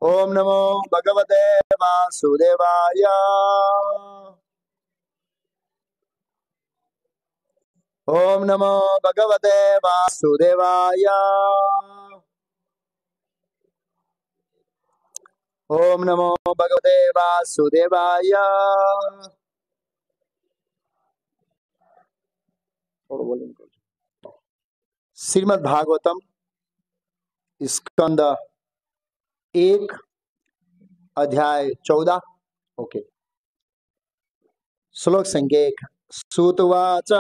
ओम नमो भगवते वासुदेवाय। ओम नमो भगवते वासुदेवाय। ओम नमो भगवते वासुदेवाय। श्रीमद् भागवतम स्कंद 1 अध्याय 14। ओके। श्लोक संख्या 1। सुतवाच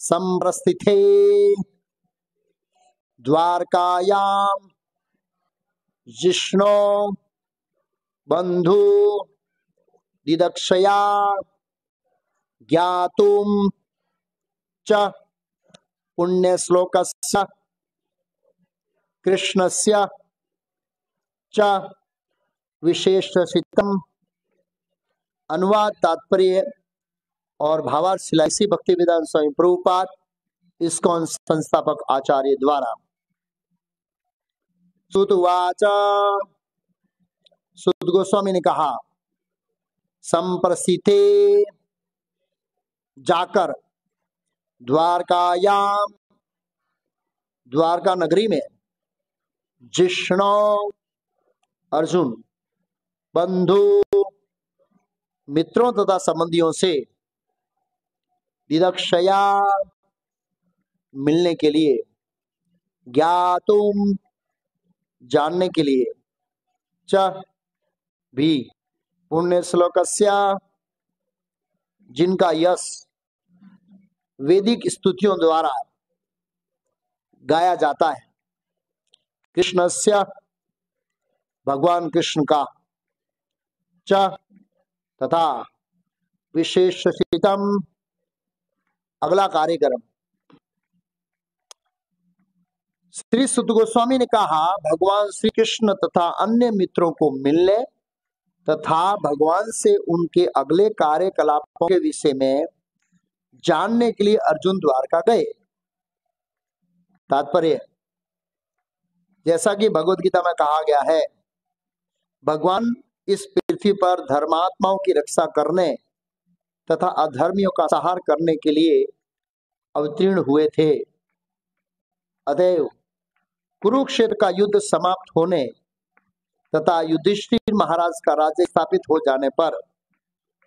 संप्रस्थिते द्वारकायां जिष्णो बंधु दिदक्षया ज्ञातुं च पुण्यश्लोकस्य कृष्णस्य च विशेषितम्। अनुवाद, तात्पर्य और भावार्थ श्री भक्तिवेदांत स्वामी प्रभुपाद इस्कॉन संस्थापक आचार्य द्वारा। सुतवाच, सुत गोस्वामी ने कहा, संप्रसिद्धे जाकर द्वारकायाम द्वारका नगरी में जिष्णो अर्जुन बंधु मित्रों तथा संबंधियों से दिदक्षया मिलने के लिए, ज्ञातुम जानने के लिए, च भी पुण्य श्लोकस्य जिनका यश वैदिक स्तुतियों द्वारा गाया जाता है, कृष्णस्य भगवान कृष्ण का, च तथा विशेषितम अगला कार्यक्रम। श्री सुत गोस्वामी ने कहा, भगवान श्री कृष्ण तथा अन्य मित्रों को मिलने तथा भगवान से उनके अगले कार्यकलापों के विषय में जानने के लिए अर्जुन द्वारका गए। तात्पर्य, जैसा कि भगवद गीता में कहा गया है, भगवान इस पृथ्वी पर धर्मात्माओं की रक्षा करने तथा अधर्मियों का संहार करने के लिए अवतीर्ण हुए थे। अतएव कुरुक्षेत्र का युद्ध समाप्त होने तथा युधिष्ठिर महाराज का राज्य स्थापित हो जाने पर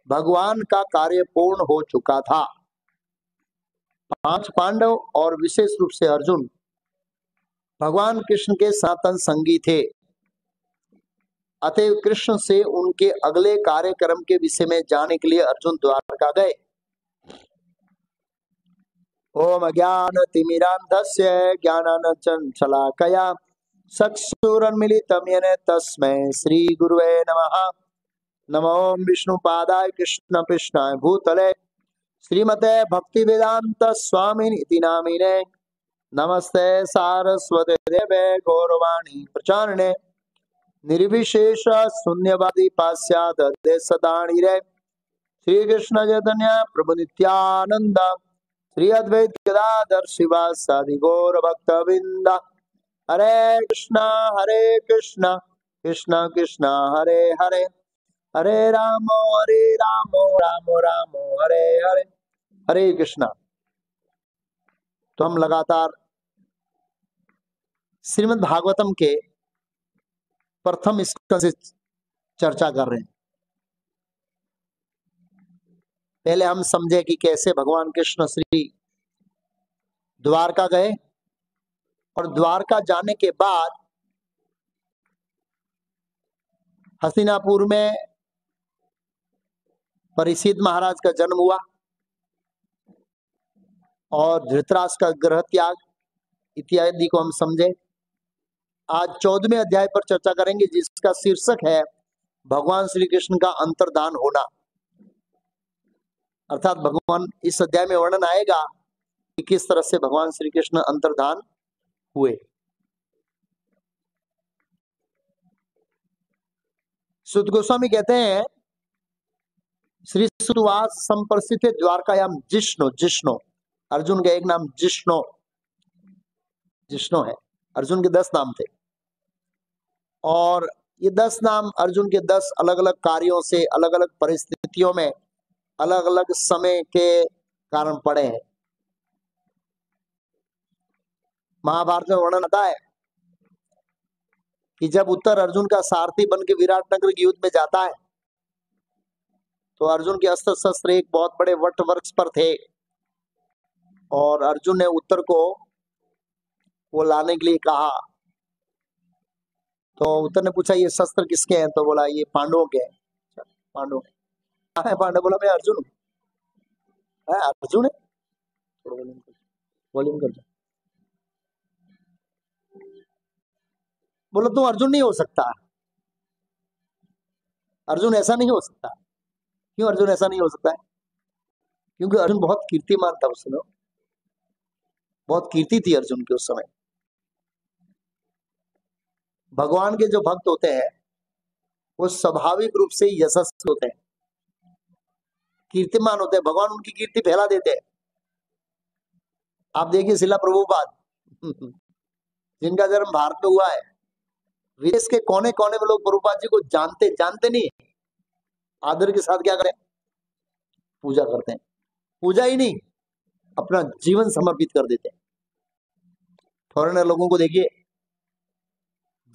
भगवान का कार्य पूर्ण हो चुका था। 5 पांडव और विशेष रूप से अर्जुन भगवान कृष्ण के सनातन संगी थे। अतएव कृष्ण से उनके अगले कार्यक्रम के विषय में जानने के लिए अर्जुन द्वारका गए। ओम अज्ञानतिमिरान्धस्य ज्ञानाञ्जनशलाकया चक्षुरुन्मीलितं येन तस्मै श्री गुरुवे नमः। नमो विष्णुपादाय कृष्णपृष्ठाय भूतले श्रीमते भक्तिवेदांत स्वामिनिति नामिने। नमस्ते सारस्वते देवे गौरवाणी प्रचारिणे निर्विशेष शून्यवादी पाश्चात्य देशतारिणे। श्री कृष्ण चैतन्य प्रभु नित्यानंद श्री अद्वैत गदाधर शिवासादि गौर भक्तवृंद। हरे कृष्णा कृष्ण कृष्ण हरे हरे, हरे राम राम राम हरे हरे, हरे कृष्णा। तो हम लगातार श्रीमद् भागवतम के प्रथम स्कंद से चर्चा कर रहे हैं। पहले हम समझे कि कैसे भगवान कृष्ण श्री द्वारका गए और द्वारका जाने के बाद हस्तिनापुर में परीक्षित महाराज का जन्म हुआ और धृतराष्ट्र का गृह त्याग इत्यादि को हम समझे। आज 14वें अध्याय पर चर्चा करेंगे, जिसका शीर्षक है भगवान श्री कृष्ण का अंतर्धान होना। अर्थात भगवान, इस अध्याय में वर्णन आएगा कि किस तरह से भगवान श्री कृष्ण अंतर्धान हुए। सुत गोस्वामी कहते हैं, श्री सुतवास संप्रसिद्ध द्वारकायाम जिष्णु। जिष्णु अर्जुन का एक नाम जिष्णु है। अर्जुन के 10 नाम थे। और ये 10 नाम अर्जुन के 10 अलग अलग कार्यों से अलग अलग परिस्थितियों में अलग अलग समय के कारण पड़े हैं। महाभारत में वर्णन आता है कि जब उत्तर अर्जुन का सारथी बन के विराटनगर के युद्ध में जाता है तो अर्जुन के अस्त्र शस्त्र एक बहुत बड़े वट वृक्ष पर थे और अर्जुन ने उत्तर को वो लाने के लिए कहा। तो उत्तर ने पूछा ये शस्त्र किसके हैं? तो बोला ये पांडवों के हैं। पांडव है? पांडव बोला मैं अर्जुन हूँ। अर्जुन है? वॉल्यूम कर दो। बोला तुम अर्जुन नहीं हो सकता, अर्जुन ऐसा नहीं हो सकता। क्यों अर्जुन ऐसा नहीं हो सकता है? क्योंकि अर्जुन बहुत कीर्तिमान था उस समय, बहुत कीर्ति थी अर्जुन की उस समय। भगवान के जो भक्त होते हैं वो स्वाभाविक रूप से यशस्वी होते हैं, कीर्तिमान होते हैं, भगवान उनकी कीर्ति फैला देते हैं। आप देखिए शिला प्रभुपाद जिनका जन्म भारत में हुआ है, विदेश के कोने कोने में लोग प्रभुपाद जी को जानते नहीं, आदर के साथ क्या करें? पूजा करते हैं। पूजा ही नहीं, अपना जीवन समर्पित कर देते हैं। फॉरेनर लोगों को देखिए,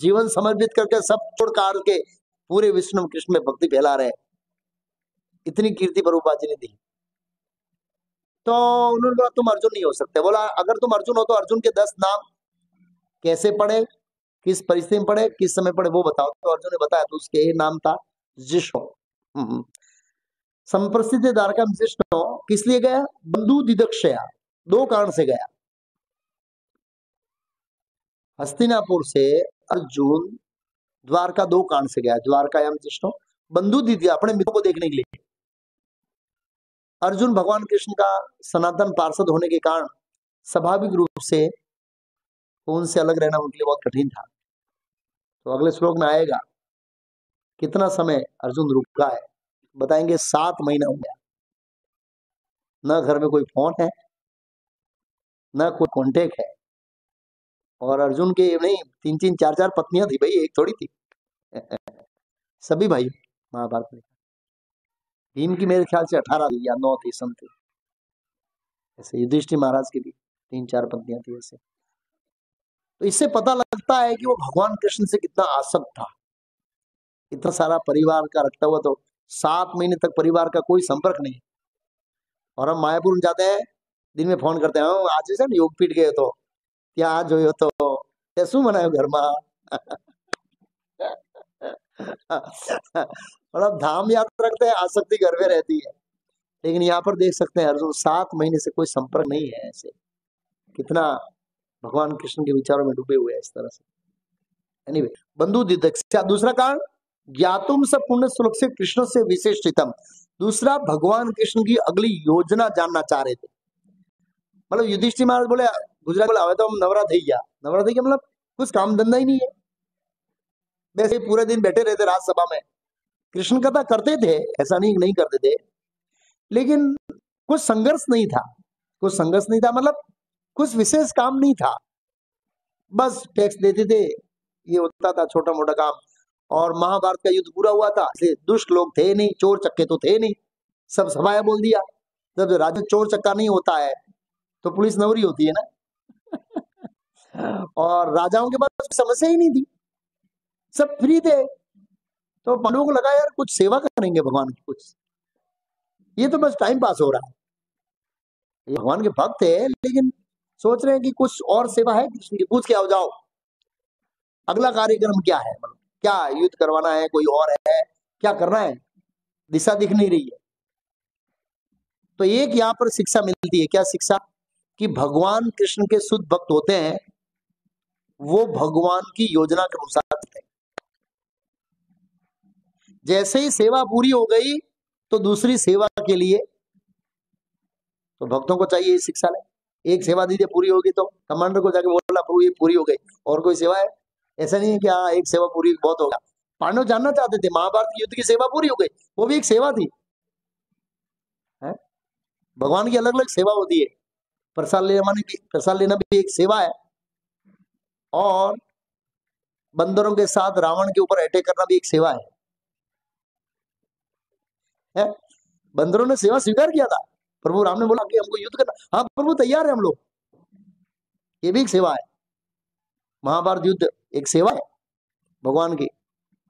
जीवन समर्पित करके सब छोड़ काट के पूरे विष्णु कृष्ण में भक्ति फैला रहे हैं। इतनी कीर्ति प्रभुपाद जी ने दी। तो उन्होंने बोला तुम अर्जुन नहीं हो सकते। बोला अगर तुम अर्जुन हो तो अर्जुन के 10 नाम कैसे पढ़े, किस परिस्थिति में पढ़े, किस समय पढ़े, वो बताओ। तो अर्जुन ने बताया। तो उसके नाम था जिष्णु। संप्रसिद्ध द्वारका में जिष्णु किस लिए गया? बंधु दिदक्षया, 2 कारण से गया। हस्तिनापुर से अर्जुन द्वारका 2 कारण से गया। द्वारकायाम जिष्णु बंधु दिद्या, अपने मित्रों को देखने के लिए। अर्जुन भगवान कृष्ण का सनातन पार्षद होने के कारण स्वाभाविक रूप से उनसे अलग रहना उनके लिए बहुत कठिन था। तो अगले श्लोक में आएगा कितना समय अर्जुन रुका है, बताएंगे 7 महीना हो गया। न घर में कोई फोन है, न कोई कॉन्टेक्ट है। और अर्जुन के नहीं 3-3 4-4 पत्नियां थी भाई, एक थोड़ी थी सभी भाई महाभारत में। भीम की मेरे ख्याल से 18 थी या 9 थी समथिंग, ऐसे युधिष्ठिर महाराज की भी 3-4 पत्नियां थी ऐसे। तो इससे पता लगता है कि वो भगवान कृष्ण से कितना आसक्त था। इतना सारा परिवार का रखता हुआ तो 7 महीने तक परिवार का कोई संपर्क नहीं। और हम मायापुर जाते हैं, दिन में फोन करते हैं, आज से योगपीठ गए तो ત્યાં જોયો તો તે શું બનાવ્યું ઘરમાં मतलब धाम यात्रा रखते हैं, आसक्ति घर में रहती है। लेकिन यहाँ पर देख सकते हैं अर्जुन 7 महीने से कोई संपर्क नहीं है। ऐसे कितना भगवान कृष्ण के विचारों में डूबे हुए हैं इस तरह से। एनीवे बंधु दिदक्षा। दूसरा कारण ज्ञातुम स पुण्य श्लोक से कृष्ण से विशेषितम। दूसरा भगवान कृष्ण की अगली योजना जानना चाह रहे थे। मतलब युधिष्ठिर महाराज बोले, गुजरात बोला हवे तो हम नवरा थई गया। नवरा थई गया मतलब कुछ काम धंधा ही नहीं है, वैसे पूरे दिन बैठे रहते राज्यसभा में। कृष्ण कथा करते थे, ऐसा नहीं करते थे, लेकिन कुछ संघर्ष नहीं था। कुछ संघर्ष नहीं था मतलब कुछ विशेष काम नहीं था, बस टैक्स देते थे, ये होता था छोटा मोटा काम। और महाभारत का युद्ध पूरा हुआ था, दुष्ट लोग थे नहीं, चोर चक्के तो थे नहीं, सब सभाया बोल दिया। जब राज्य चोर चक्का नहीं होता है तो पुलिस नवरी होती है ना और राजाओं के पास समस्या ही नहीं थी, सब फ्री थे। तो पांडवों को लगा यार कुछ सेवा करेंगे भगवान की, कुछ ये तो बस टाइम पास हो रहा है। ये भगवान के भक्त है लेकिन सोच रहे हैं कि कुछ और सेवा है कृष्ण की, पूछ के आओ जाओ अगला कार्यक्रम क्या है, मतलब क्या युद्ध करवाना है, कोई और है, क्या करना है, दिशा दिख नहीं रही है। तो एक यहाँ पर शिक्षा मिलती है। क्या शिक्षा? कि भगवान कृष्ण के शुद्ध भक्त होते हैं, वो भगवान की योजना के अनुसार करते हैं। जैसे ही सेवा पूरी हो गई तो दूसरी सेवा के लिए तो भक्तों को चाहिए शिक्षा ले। एक सेवा दीजिए, पूरी होगी तो कमांडर को जाके बोला प्रभु ये पूरी हो गई, और कोई सेवा है? ऐसा नहीं है कि हाँ एक सेवा पूरी बहुत होगा। पांडव जानना चाहते थे महाभारत युद्ध की सेवा पूरी हो गई, वो भी एक सेवा थी। है? भगवान की अलग अलग सेवा होती है। प्रसाद लेना भी एक सेवा है। और बंदरों के साथ रावण के ऊपर अटैक करना भी एक सेवा है? बंदरों ने सेवा स्वीकार किया था। प्रभु राम ने बोला कि हमको युद्ध करना, हाँ प्रभु तैयार है हम लोग, ये भी एक सेवा है। महाभारत युद्ध एक सेवा है भगवान की।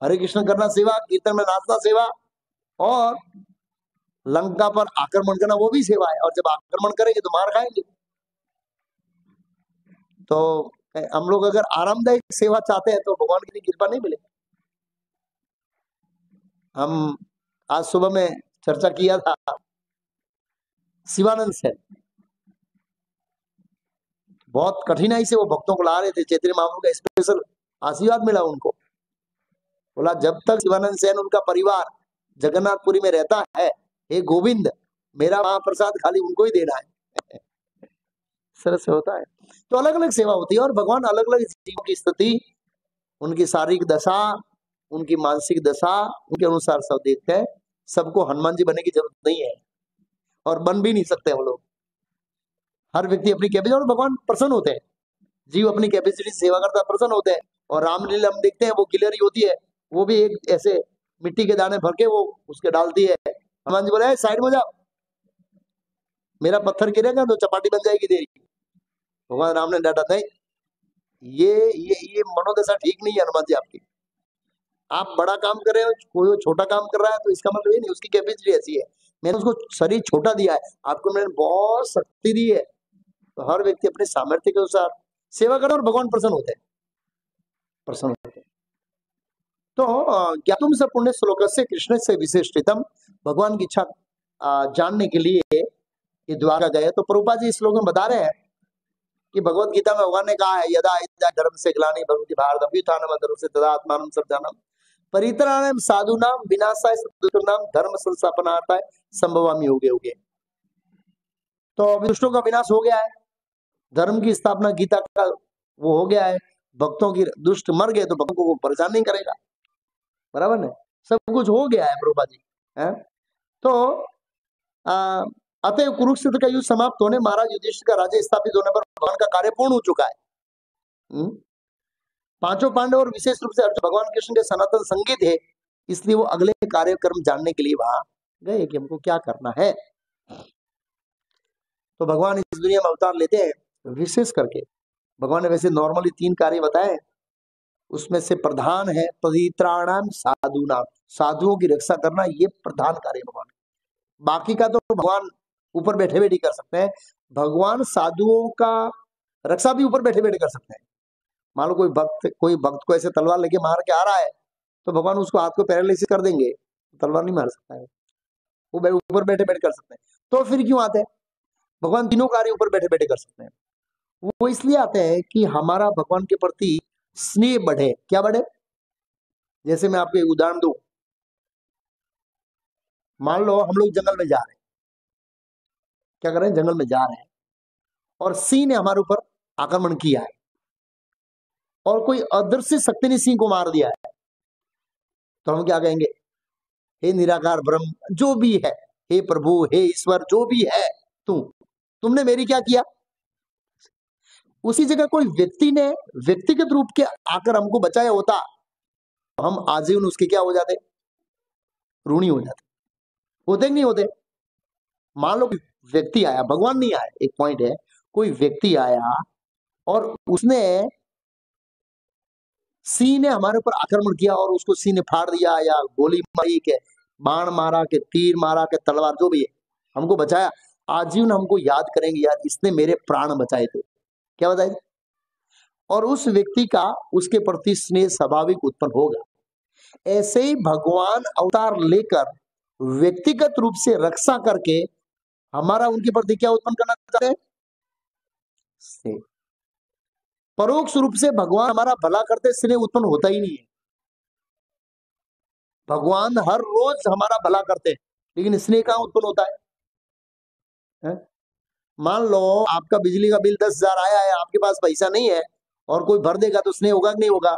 हरे कृष्ण करना सेवा, कीर्तन में नाचना सेवा, और लंका पर आक्रमण करना वो भी सेवा है। और जब आक्रमण करेंगे तो मार खाएंगे। तो हम लोग अगर आरामदायक सेवा चाहते हैं तो भगवान की कृपा नहीं मिलेगी। हम आज सुबह में चर्चा किया था शिवानंद से, बहुत कठिनाई से वो भक्तों को ला रहे थे। चैतन्य महाप्रभु का स्पेशल आशीर्वाद मिला उनको। बोला जब तक शिवानंद सेन उनका परिवार जगन्नाथपुरी में रहता है, हे गोविंद मेरा महाप्रसाद खाली उनको ही देना है। सरस होता है। तो अलग अलग सेवा होती है और भगवान अलग अलग जीवों की स्थिति, उनकी शारीरिक दशा, उनकी मानसिक दशा, उनके अनुसार सब देखते हैं। सबको हनुमान जी बनने की जरूरत नहीं है और बन भी नहीं सकते हम लोग। हर व्यक्ति अपनी कैपेसिटी, और भगवान प्रसन्न होते हैं। जीव अपनी कैपेसिटी सेवा करता प्रसन्न होते हैं। और रामलीला हम देखते हैं वो गिलहरी होती है, वो भी एक ऐसे मिट्टी के दाने भर के वो उसके डालती है। हनुमान जी बोले साइड में जाओ, मेरा पत्थर गिरेगा तो चपाटी बन जाएगी तेरी। भगवान राम ने डांटा, नहीं ये मनोदशा ठीक नहीं है हनुमान जी आपकी। आप बड़ा काम कर रहे हो, कोई छोटा काम कर रहा है तो इसका मतलब ये नहीं, उसकी कैपेसिटी ऐसी है। मैंने उसको शरीर छोटा दिया है, आपको मैंने बहुत शक्ति दी है। तो हर व्यक्ति अपने सामर्थ्य के अनुसार सेवा करे और भगवान प्रसन्न होते हैं, प्रसन्न होते हैं। तो क्या तुम सब पुण्य श्लोक से कृष्ण से विशेषितम, भगवान की इच्छा जानने के लिए ये द्वारका गए। तो प्रभुपाद जी इस श्लोक में बता रहे हैं कि भगवत गीता में भगवान ने कहा है, यदा यदा धर्म से ग्लानि भवति भारत अभ्युत्थानम अधर्म से तदा आत्मानं सृजाम्यहम् परित्राणाय साधूनां विनाशाय सद्दुष्टानां धर्म संस्थापनार्थाय संभवामि युगे युगे। तो दुष्टों का विनाश हो गया है, धर्म की स्थापना गीता का वो हो गया है। भक्तों की दुष्ट मर गए तो भक्तों को परेशान नहीं करेगा, बराबर ना, सब कुछ हो गया है प्रभुपाद जी है। तो अतः कुरुक्षेत्र का युद्ध समाप्त होने, महाराज युधिष्ठिर का राज्य स्थापित होने पर भगवान का कार्य पूर्ण हो चुका है। पांचों पांडव और विशेष रूप से अर्जुन भगवान कृष्ण के सनातन संगीत है, इसलिए वो अगले कार्यक्रम जानने के लिए वहां गए कि हमको क्या करना है। तो भगवान इस दुनिया में अवतार लेते हैं विशेष करके। भगवान ने वैसे नॉर्मली 3 कार्य बताए, उसमें से प्रधान है परित्राणाम साधूनाम, साधुओं की रक्षा करना, ये प्रधान कार्य भगवान। बाकी का तो भगवान ऊपर बैठे बैठे कर सकते हैं। भगवान साधुओं का रक्षा भी ऊपर बैठे बैठे कर सकते हैं। मान लो कोई भक्त को ऐसे तलवार लेके मार के आ रहा है तो भगवान उसको हाथ को पैरालिसिस कर देंगे, तलवार नहीं मार सकता है, वो ऊपर बैठे बैठे कर सकते हैं। तो फिर क्यों आते हैं भगवान? तीनों कार्य ऊपर बैठे बैठे कर सकते हैं। वो इसलिए आते हैं कि हमारा भगवान के प्रति स्नेह बढ़े। क्या बढ़े? जैसे मैं आपको एक उदाहरण दूं, मान लो हम लोग जंगल में जा रहे हैं, क्या कर रहे हैं, जंगल में जा रहे हैं और सिंह ने हमारे ऊपर आक्रमण किया है और कोई अदृश्य शक्ति ने सिंह को मार दिया है, तो हम क्या कहेंगे? हे निराकार ब्रह्म जो भी है, हे प्रभु, हे ईश्वर जो भी है, तुमने मेरी क्या किया? उसी जगह कोई व्यक्ति ने व्यक्तिगत रूप के आकर हमको बचाया होता, तो हम आजीवन उसके क्या हो जाते? ऋणी हो जाते। होते नहीं होते? मान लो व्यक्ति आया, भगवान नहीं आया, एक पॉइंट है, कोई व्यक्ति आया और उसने सिंह ने हमारे ऊपर आक्रमण किया और उसको सिंह ने फाड़ दिया, या गोली मारी के, बाण मारा के, तीर मारा के, तलवार जो भी है, हमको बचाया, आजीवन हमको याद करेंगे, यार इसने मेरे प्राण बचाए थे। क्या बताए? और उस व्यक्ति का उसके प्रति स्नेह स्वाभाविक उत्पन्न होगा। ऐसे ही भगवान अवतार लेकर व्यक्तिगत रूप से रक्षा करके हमारा उनके प्रति क्या उत्पन्न करना चाहते हैं? स्नेह। परोक्ष रूप से भगवान हमारा भला करते स्नेह उत्पन्न होता ही नहीं है। भगवान हर रोज हमारा भला करते हैं, लेकिन स्नेह कहां उत्पन्न होता है? मान लो आपका बिजली का बिल 10,000 आया है, आपके पास पैसा नहीं है और कोई भर देगा तो स्नेह होगा कि नहीं होगा?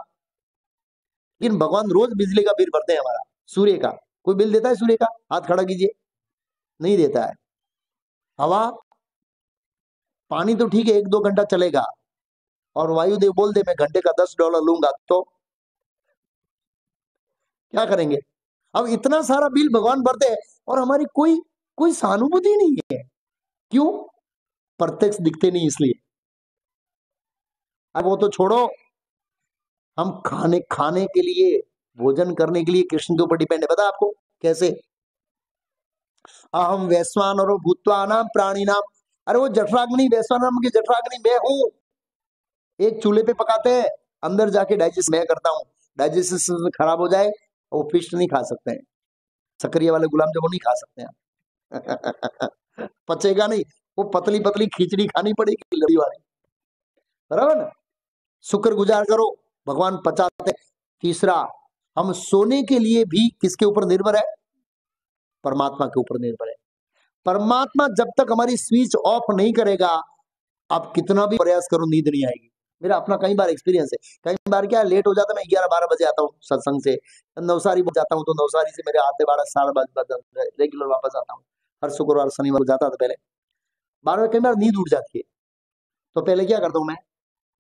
लेकिन भगवान रोज बिजली का बिल भरते हैं हमारा। सूर्य का कोई बिल देता है? सूर्य का हाथ खड़ा कीजिए, नहीं देता है। हवा, पानी तो ठीक है 1-2 घंटा चलेगा, और वायुदेव बोल दे मैं घंटे का $10 लूंगा, तो क्या करेंगे? अब इतना सारा बिल भगवान भरते हैं और हमारी कोई कोई सहानुभूति नहीं है। क्यों? प्रत्यक्ष दिखते नहीं इसलिए। अब वो तो छोड़ो, हम खाने खाने के लिए, भोजन करने के लिए कृष्ण के ऊपर डिपेंड है। पता आपको कैसे? अहम वैश्वानरो भूत्वा नाम प्राणी नाम। अरे वो जठराग्नि, वैश्वानर की जठराग्नि मैं हूं। एक चूल्हे पे पकाते हैं, अंदर जाके डाइजेस्ट मैं करता हूँ। डाइजेशन खराब हो जाए, वो फिश नहीं खा सकते हैं, सक्रिय वाले गुलाम जामुन नहीं खा सकते हैं। पचेगा नहीं, वो पतली पतली खिचड़ी खानी पड़ेगी लड़ी वाली, बराबर ना? शुक्र गुजार करो, भगवान पचाते। तीसरा, हम सोने के लिए भी किसके ऊपर निर्भर है? परमात्मा के ऊपर निर्भर है। परमात्मा जब तक हमारी स्विच ऑफ नहीं करेगा, आप कितना भी प्रयास करो नींद नहीं आएगी। मेरा अपना कई बार एक्सपीरियंस है। कई बार क्या लेट हो जाता, मैं 11-12 बजे आता हूँ सत्संग से, नवसारी जाता हूँ तो नवसारी से मेरे आते 12-12:30 रेगुलर वापस आता हूँ। हर शुक्रवार शनिवार जाता था पहले। 12 कई बार नींद उठ जाती है, तो पहले क्या करता हूँ मैं,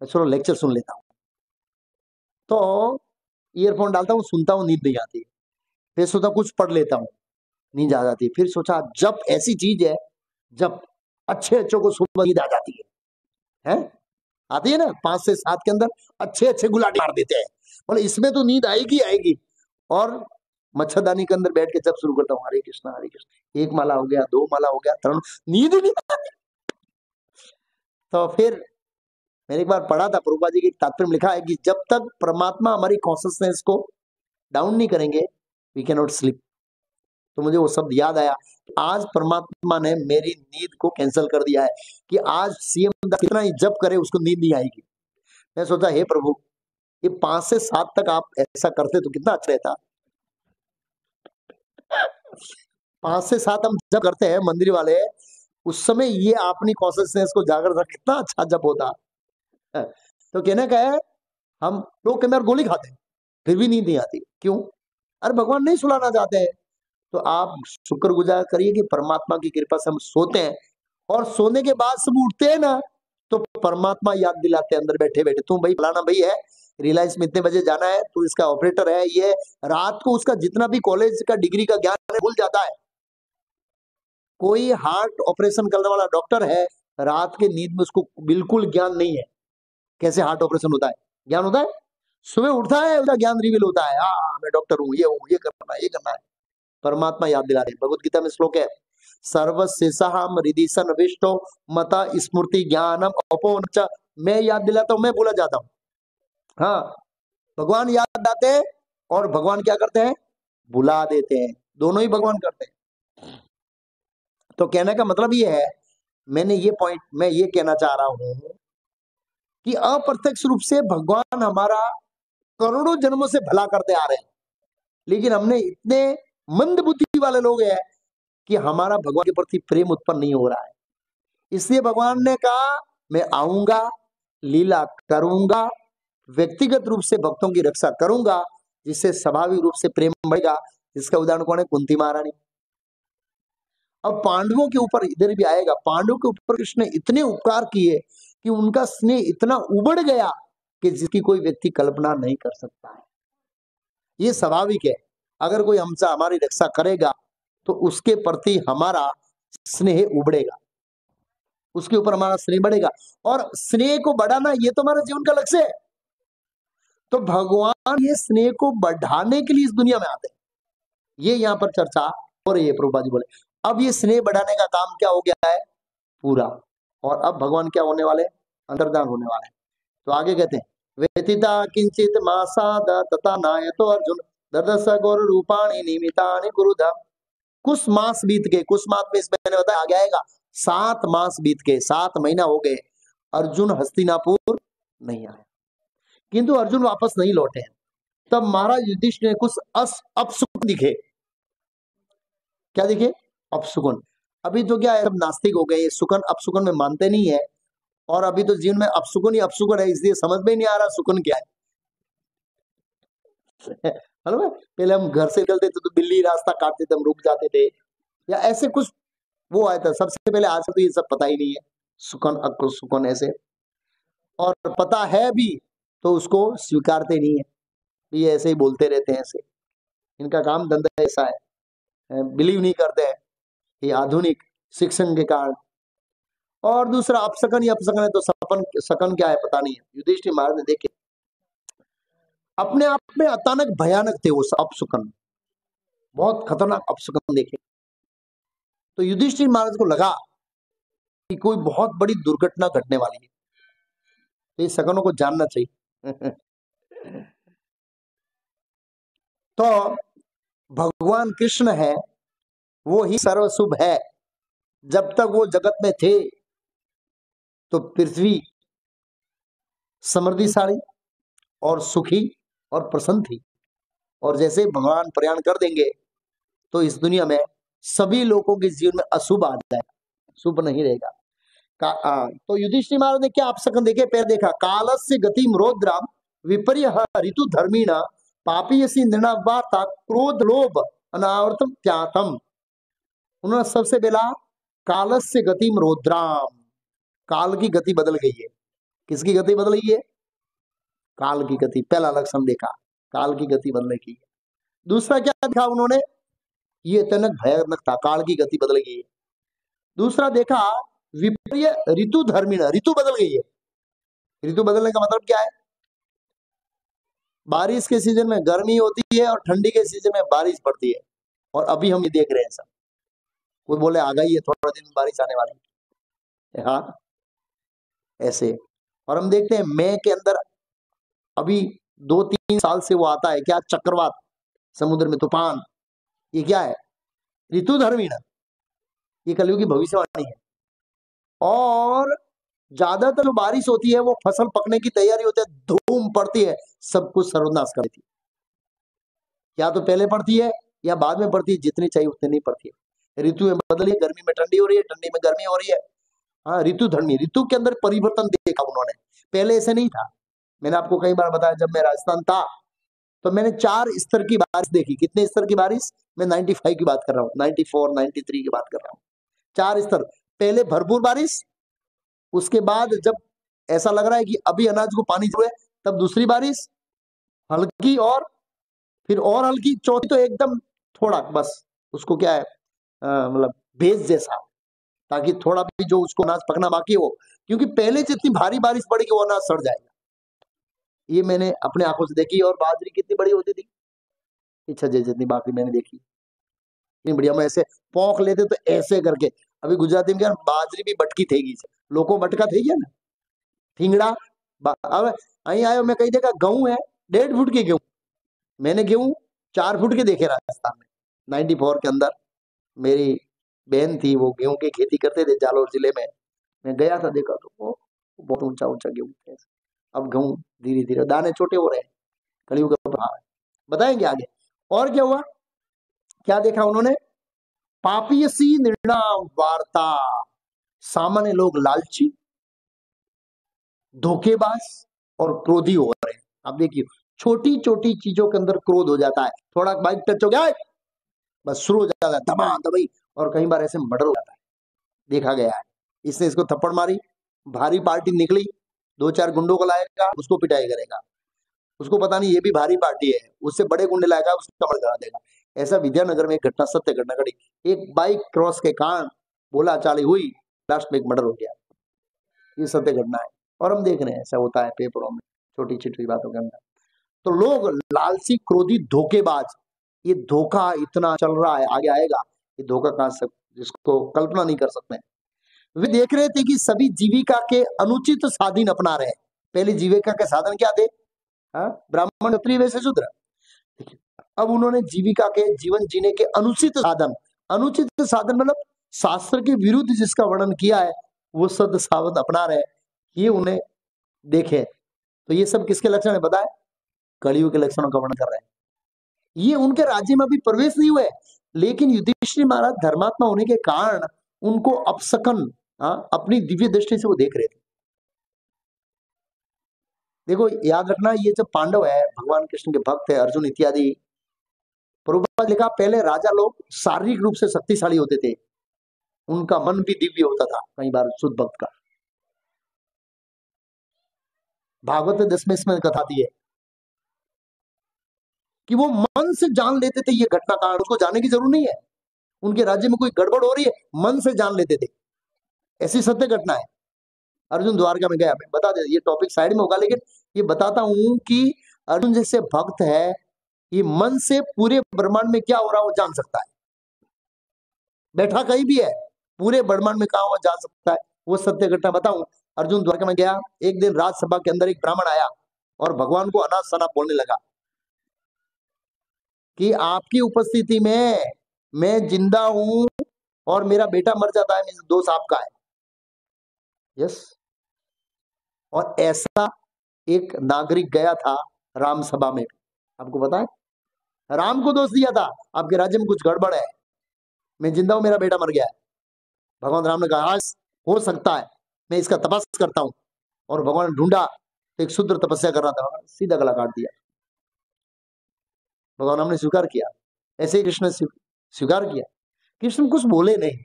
चलो लेक्चर सुन लेता हूँ। तो ईयरफोन डालता हूँ, सुनता हूँ, नींद नहीं आती। फिर सोचा कुछ पढ़ लेता हूँ, नींद आ जाती है। फिर सोचा जब ऐसी चीज है, जब अच्छे अच्छों को सुबह नींद आ जाती है, आती है ना, 5 से 7 के अंदर अच्छे अच्छे गुलाटी मार देते हैं, बोले इसमें तो नींद आएगी आएगी। और मच्छरदानी के अंदर बैठ के जब शुरू करता हूँ हरे कृष्णा हरे कृष्णा, 1 माला हो गया, 2 माला हो गया, 3, नींद ही नहीं आती। तो फिर मैंने एक बार पढ़ा था, प्रभुपाद जी के तात्पर्य में लिखा है कि जब तक परमात्मा हमारी कॉन्शियसनेस को डाउन नहीं करेंगे, वी कैन नॉट स्लीप। तो मुझे वो शब्द याद आया, आज परमात्मा ने मेरी नींद को कैंसिल कर दिया है कि आज सीएम कितना ही जप करे उसको नींद नहीं आएगी। मैं सोचा हे प्रभु, ये 5 से 7 तक आप ऐसा करते तो कितना अच्छा रहता। 5 से 7 हम जब करते हैं मंदिर वाले, उस समय ये अपनी कॉन्शियसनेस को जागृत रख, कितना अच्छा जब होता है। तो कहने का है, हम लोग कई बार गोली खाते हैं फिर भी नींद नहीं आती। क्यों? अरे भगवान नहीं सुलाना चाहते हैं। तो आप शुक्रगुजार करिए कि परमात्मा की कृपा से हम सोते हैं, और सोने के बाद सब उठते हैं ना, तो परमात्मा याद दिलाते हैं अंदर बैठे बैठे, तुम भाई फलाना भाई है, रिलायंस में इतने बजे जाना है, तू इसका ऑपरेटर है। ये रात को उसका जितना भी कॉलेज का डिग्री का ज्ञान है भूल जाता है। कोई हार्ट ऑपरेशन करने वाला डॉक्टर है, रात के नींद में उसको बिल्कुल ज्ञान नहीं है कैसे हार्ट ऑपरेशन होता है। ज्ञान होता है, सुबह उठता है उसका ज्ञान रिवील होता है, हाँ मैं डॉक्टर हूँ, ये करना है, ये करना है। परमात्मा याद दिला रहे। भगवत गीता में श्लोक है, सर्वशेषाहम हृदि सन्निविष्टो मता स्मृति ज्ञानम अपोन च। मैं याद दिलाता हूं, मैं भूला जाता हूं। हाँ, भगवान याद दिलाते हैं और भगवान क्या करते हैं, भुला देते हैं। दोनों ही भगवान करते हैं। तो कहने का मतलब ये है, मैंने ये पॉइंट मैं ये कहना चाह रहा हूं कि अप्रत्यक्ष रूप से भगवान हमारा करोड़ों जन्मों से भला करते आ रहे हैं, लेकिन हमने इतने मंद बुद्धि वाले लोग हैं कि हमारा भगवान के प्रति प्रेम उत्पन्न नहीं हो रहा है। इसलिए भगवान ने कहा, मैं आऊंगा, लीला करूंगा, व्यक्तिगत रूप से भक्तों की रक्षा करूंगा, जिससे स्वाभाविक रूप से प्रेम बढ़ेगा। जिसका उदाहरण कौन है? कुंती महारानी। अब पांडवों के ऊपर इधर भी आएगा, पांडवों के ऊपर कृष्ण ने इतने उपकार किए कि उनका स्नेह इतना उबड़ गया कि जिसकी कोई व्यक्ति कल्पना नहीं कर सकता है। ये स्वाभाविक है, अगर कोई हमसे हमारी रक्षा करेगा तो उसके प्रति हमारा स्नेह उबड़ेगा, उसके ऊपर हमारा स्नेह बढ़ेगा, और स्नेह को बढ़ाना ये तो हमारे जीवन का लक्ष्य है। तो भगवान ये स्नेह को बढ़ाने के लिए इस दुनिया में आते हैं, ये यहाँ पर चर्चा हो रही है। प्रभुपाद जी बोले अब ये स्नेह बढ़ाने का काम क्या हो गया है पूरा, और अब भगवान क्या होने वाले, अंतर्धान होने वाले हैं। तो आगे कहते हैं, व्यथिता किंचित मासाद तथा नायतो अर्जुन ददस गौर रूपाणी निमितानि गुरुधा। कुछ मास बीत गए, कुछ मास में इसमें मैंने बताया आगे आएगा, 7 मास बीत गए, 7 महीना हो गए, अर्जुन हस्तिनापुर नहीं आया, किंतु अर्जुन वापस नहीं लौटे। तब महाराज युधिष्ठिर ने कुछ अपशकुन दिखे। क्या दिखे? अपशकुन। अभी तो क्या है, सब नास्तिक हो गए, सुकन अपशकुन में मानते नहीं है, और अभी तो जीवन में अपशकुन ही अपशकुन है, इसलिए समझ में नहीं आ रहा सुकन क्या है। हेलो, पहले हम घर से निकलते थे तो बिल्ली रास्ता काटते थे, हम रुक जाते थे, या ऐसे कुछ वो आया था सबसे पहले। आज तो ये सब पता ही नहीं है, सुकन सुकन ऐसे, और पता है भी तो उसको स्वीकारते नहीं है, ये ऐसे ही बोलते रहते हैं ऐसे। इनका काम धंधा ऐसा है, बिलीव नहीं करते हैं ये आधुनिक शिक्षण के कारण। और दूसरा अपशकन, ही अपशकन है तो सपन सकन क्या है पता नहीं है। युधिष्ठिर महाराज ने देखे अपने आप में अचानक भयानक थे वो अपशकन, बहुत खतरनाक अपशकन देखे। तो युधिष्ठिर महाराज को लगा कि कोई बहुत बड़ी दुर्घटना घटने वाली है, तो ये शकुनों को जानना चाहिए। तो भगवान कृष्ण है वो ही सर्वशुभ है। जब तक वो जगत में थे तो पृथ्वी समृद्धिशाली और सुखी और प्रसन्न थी, और जैसे भगवान प्रयाण कर देंगे तो इस दुनिया में सभी लोगों के जीवन में अशुभ आ जाएगा, शुभ नहीं रहेगा। तो युधिष्ठिर महाराज ने क्या अपशकन देखे? पैर देखा, कालस्य गतिम रौद्राम विपर्य ऋतु धर्मीण पापीयसी निर्णय वार्ता क्रोध लोभ अनावर्तम त्यातम। उन्होंने सबसे पहला कालस्य गतिम रौद्राम, काल की गति बदल गई है। किसकी गति बदल गई है? काल की गति, पहला लक्षण देखा, काल की गति बदल गई है। दूसरा क्या देखा उन्होंने? ये अचानक भयानक था, काल की गति बदल गई है। दूसरा देखा विपर्य ऋतु धर्मीण, ऋतु बदल गई है। ऋतु बदलने का मतलब क्या है? बारिश के सीजन में गर्मी होती है और ठंडी के सीजन में बारिश पड़ती है, और अभी हम ये देख रहे हैं सब। कोई बोले आ गई है, थोड़ा दिन में बारिश आने वाली है, हाँ ऐसे। और हम देखते हैं मई के अंदर अभी 2-3 साल से वो आता है क्या? चक्रवात, समुद्र में तूफान। ये क्या है? ऋतु धर्मीण, ये कलयुग की भविष्यवाणी है। और ज्यादातर जो बारिश होती है वो फसल पकने की तैयारी होती है, धूम पड़ती है, सब कुछ सर्वनाश कर देती है। या तो पहले पड़ती है या बाद में पड़ती है, जितनी चाहिए उतनी नहीं पड़ती है। ऋतु में बदली, गर्मी में ठंडी हो रही है, ठंडी में गर्मी हो रही है। हाँ, ऋतु धर्मी, ऋतु के अंदर परिवर्तन देखा उन्होंने, पहले ऐसे नहीं था। मैंने आपको कई बार बताया, जब मैं राजस्थान था तो मैंने 4 स्तर की बारिश देखी। कितने स्तर की बारिश? मैं 95 की बात कर रहा हूँ, 94 93 की बात कर रहा हूँ। 4 स्तर, पहले भरपूर बारिश, उसके बाद जब ऐसा लग रहा है कि अभी अनाज को पानी चाहिए तब दूसरी बारिश हल्की, और फिर और हल्की, चौथी तो एकदम थोड़ा, बस उसको क्या है मतलब भेज जैसा, ताकि थोड़ा भी जो उसको अनाज पकना बाकी हो, क्योंकि पहले जितनी भारी बारिश पड़ेगी वो अनाज सड़ जाएगा। ये मैंने अपने आंखों से देखी। और बाजरी कितनी बड़ी होती थी, इच्छा जितनी बाकी मैंने देखी, इतनी बढ़िया। हम ऐसे पोंख लेते तो ऐसे करके, अभी गुजराती में क्या, बाजरी भी बटकी थेगी, लोगों बटका थे ना, ठिंगड़ा। अब અહીં आयो, मैं कहीं देखा गेहूं है 1.5 फुट के गेहूं, मैंने गेहूं 4 फुट के देखे राजस्थान में 94 के अंदर। मेरी बहन थी, वो गेहूं की खेती करते थे जालोर जिले में, मैं गया था, देखा तो वो बहुत ऊंचा ऊंचा गेहूं थे। अब गेहूं धीरे धीरे दाने छोटे हो रहे हैं, कलयुग का प्रभाव है। बताएंगे आगे और क्या हुआ, क्या देखा उन्होंने? पापीयसी निर्णाम वार्ता, सामान्य लोग लालची, धोखेबाज और क्रोधी हो रहे हैं। आप देखिए, छोटी छोटी चीजों के अंदर क्रोध हो जाता है, थोड़ा बाइक टच हो गया बस शुरू हो जाता है दबा दबाई, और कई बार ऐसे मर्डर हो जाता है, देखा गया है। इसने इसको थप्पड़ मारी, भारी पार्टी निकली, 2-4 गुंडों को लाएगा, उसको पिटाई करेगा, उसको पता नहीं ये भी भारी पार्टी है, उससे बड़े गुंडे लाएगा, उसको कमर करा देगा। ऐसा विद्यानगर में एक घटना, सत्य घटना घटी। एक बाइक क्रॉस के कारण बोला चाली हुई, लास्ट में एक मर्डर हो गया। ये सत्य घटना है, और हम देख रहे हैं ऐसा होता है पेपरों में, छोटी छोटी बातों के अंदर। तो लोग लालची, क्रोधी, धोखेबाज, ये धोखा इतना चल रहा है, आगे आएगा ये धोखा कहां से, जिसको कल्पना नहीं कर सकते। वे देख रहे थे कि सभी जीविका के अनुचित साधन अपना रहे हैं। पहले जीविका के साधन क्या थे? ब्राह्मण, क्षत्रिय, वैश्य, शूद्र। अब उन्होंने जीविका के, जीवन जीने के अनुचित साधन, अनुचित साधन मतलब शास्त्र के विरुद्ध जिसका वर्णन किया है, वो सद सावध अपना रहे, ये उन्हें देखे। तो ये सब किसके लक्षण है बताए? कलयुग के लक्षणों का वर्णन कर रहे हैं। ये उनके राज्य में अभी प्रवेश नहीं हुए, लेकिन युधिष्ठिर महाराज धर्मात्मा होने के कारण उनको अपशकन अपनी दिव्य दृष्टि से वो देख रहे थे। देखो याद रखना, ये जो पांडव है भगवान कृष्ण के भक्त है, अर्जुन इत्यादि, प्रभुपाद लिखा पहले राजा लोग शारीरिक रूप से शक्तिशाली होते थे, उनका मन भी दिव्य होता था कई बार शुद्ध भक्त का। भागवत 10 में इसमें कथा दी है। कि वो मन से जान लेते थे ये घटना कहां, उसको जानने की जरूरत नहीं है, उनके राज्य में कोई गड़बड़ हो रही है, मन से जान लेते थे। ऐसी सत्य घटना है। अर्जुन द्वारका में गया, मैं बता दे, ये टॉपिक साइड में होगा, लेकिन ये बताता हूं कि अर्जुन जैसे भक्त है, ये मन से पूरे ब्रह्मांड में क्या हो रहा है वो जान सकता है, बैठा कहीं भी है, पूरे ब्रह्मांड में कहा हुआ जान सकता है। वो सत्य घटना बताऊं। अर्जुन द्वारका में गया, एक दिन राजसभा के अंदर एक ब्राह्मण आया और भगवान को अनाप शनाप बोलने लगा कि आपकी उपस्थिति में मैं जिंदा हूं और मेरा बेटा मर जाता है, मेरा दोष आपका है। यस। और ऐसा एक नागरिक गया था राम सभा में, आपको पता है, राम को दोष दिया था, आपके राज्य में कुछ गड़बड़ है, मैं जिंदा हूं, मेरा बेटा मर गया है। भगवान राम ने कहा हाँ हो सकता है, मैं इसका तपस्या करता हूं। और भगवान ने ढूंढा तो एक शूद्र तपस्या कर रहा था, सीधा गला काट दिया। भगवान राम ने स्वीकार किया, ऐसे ही कृष्ण ने स्वीकार किया। कृष्ण कुछ बोले नहीं,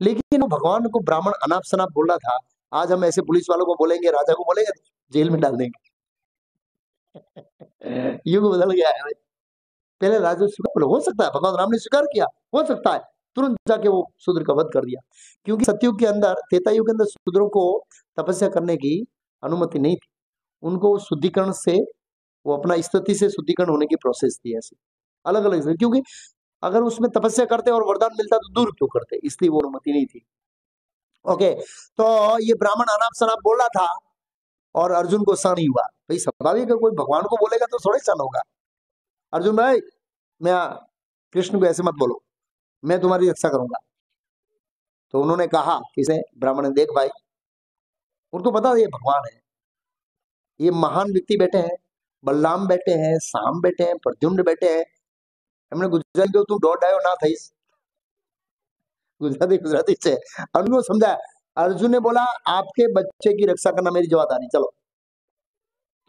लेकिन वो भगवान को ब्राह्मण अनाप शनाप बोल रहा था। आज हम ऐसे पुलिस वालों को बोलेंगे, राजा को बोलेंगे, जेल में डाल देंगे। युग बदल गया है। पहले राजा स्वीकार, हो सकता है, भगवान राम ने स्वीकार किया, हो सकता है, तुरंत जाके वो शूद्र का वध कर दिया। क्योंकि सतयुग के अंदर, त्रेता युग के अंदर शूद्रों को तपस्या करने की अनुमति नहीं थी, उनको शुद्धिकरण से, वो अपना स्थिति से शुद्धिकरण होने की प्रोसेस थी, ऐसी अलग अलग। क्योंकि अगर उसमें तपस्या करते और वरदान मिलता तो दूर क्यों करते, इसलिए वो अनुमति नहीं थी। ओके, तो ये ब्राह्मण अनाप शनाप बोल रहा था और अर्जुन को सहन नहीं हुआ। भाई स्वाभाविक है, कोई भगवान को बोलेगा तो थोड़ा सहन होगा। अर्जुन भाई, मैं कृष्ण को ऐसे मत बोलो, मैं तुम्हारी रक्षा करूंगा। तो उन्होंने कहा, किसे, ब्राह्मण ने, देख भाई, उनको पता ये भगवान है, ये महान व्यक्ति बैठे हैं, बलराम बैठे हैं, शाम बैठे हैं, प्रद्युम्न बैठे हैं, हमने गुजराती को तू दौड़ आयो ना थईस, गुजराती गुजराती से अर्जुन को समझाया। अर्जुन ने बोला आपके बच्चे की रक्षा करना मेरी जवाबदारी, चलो।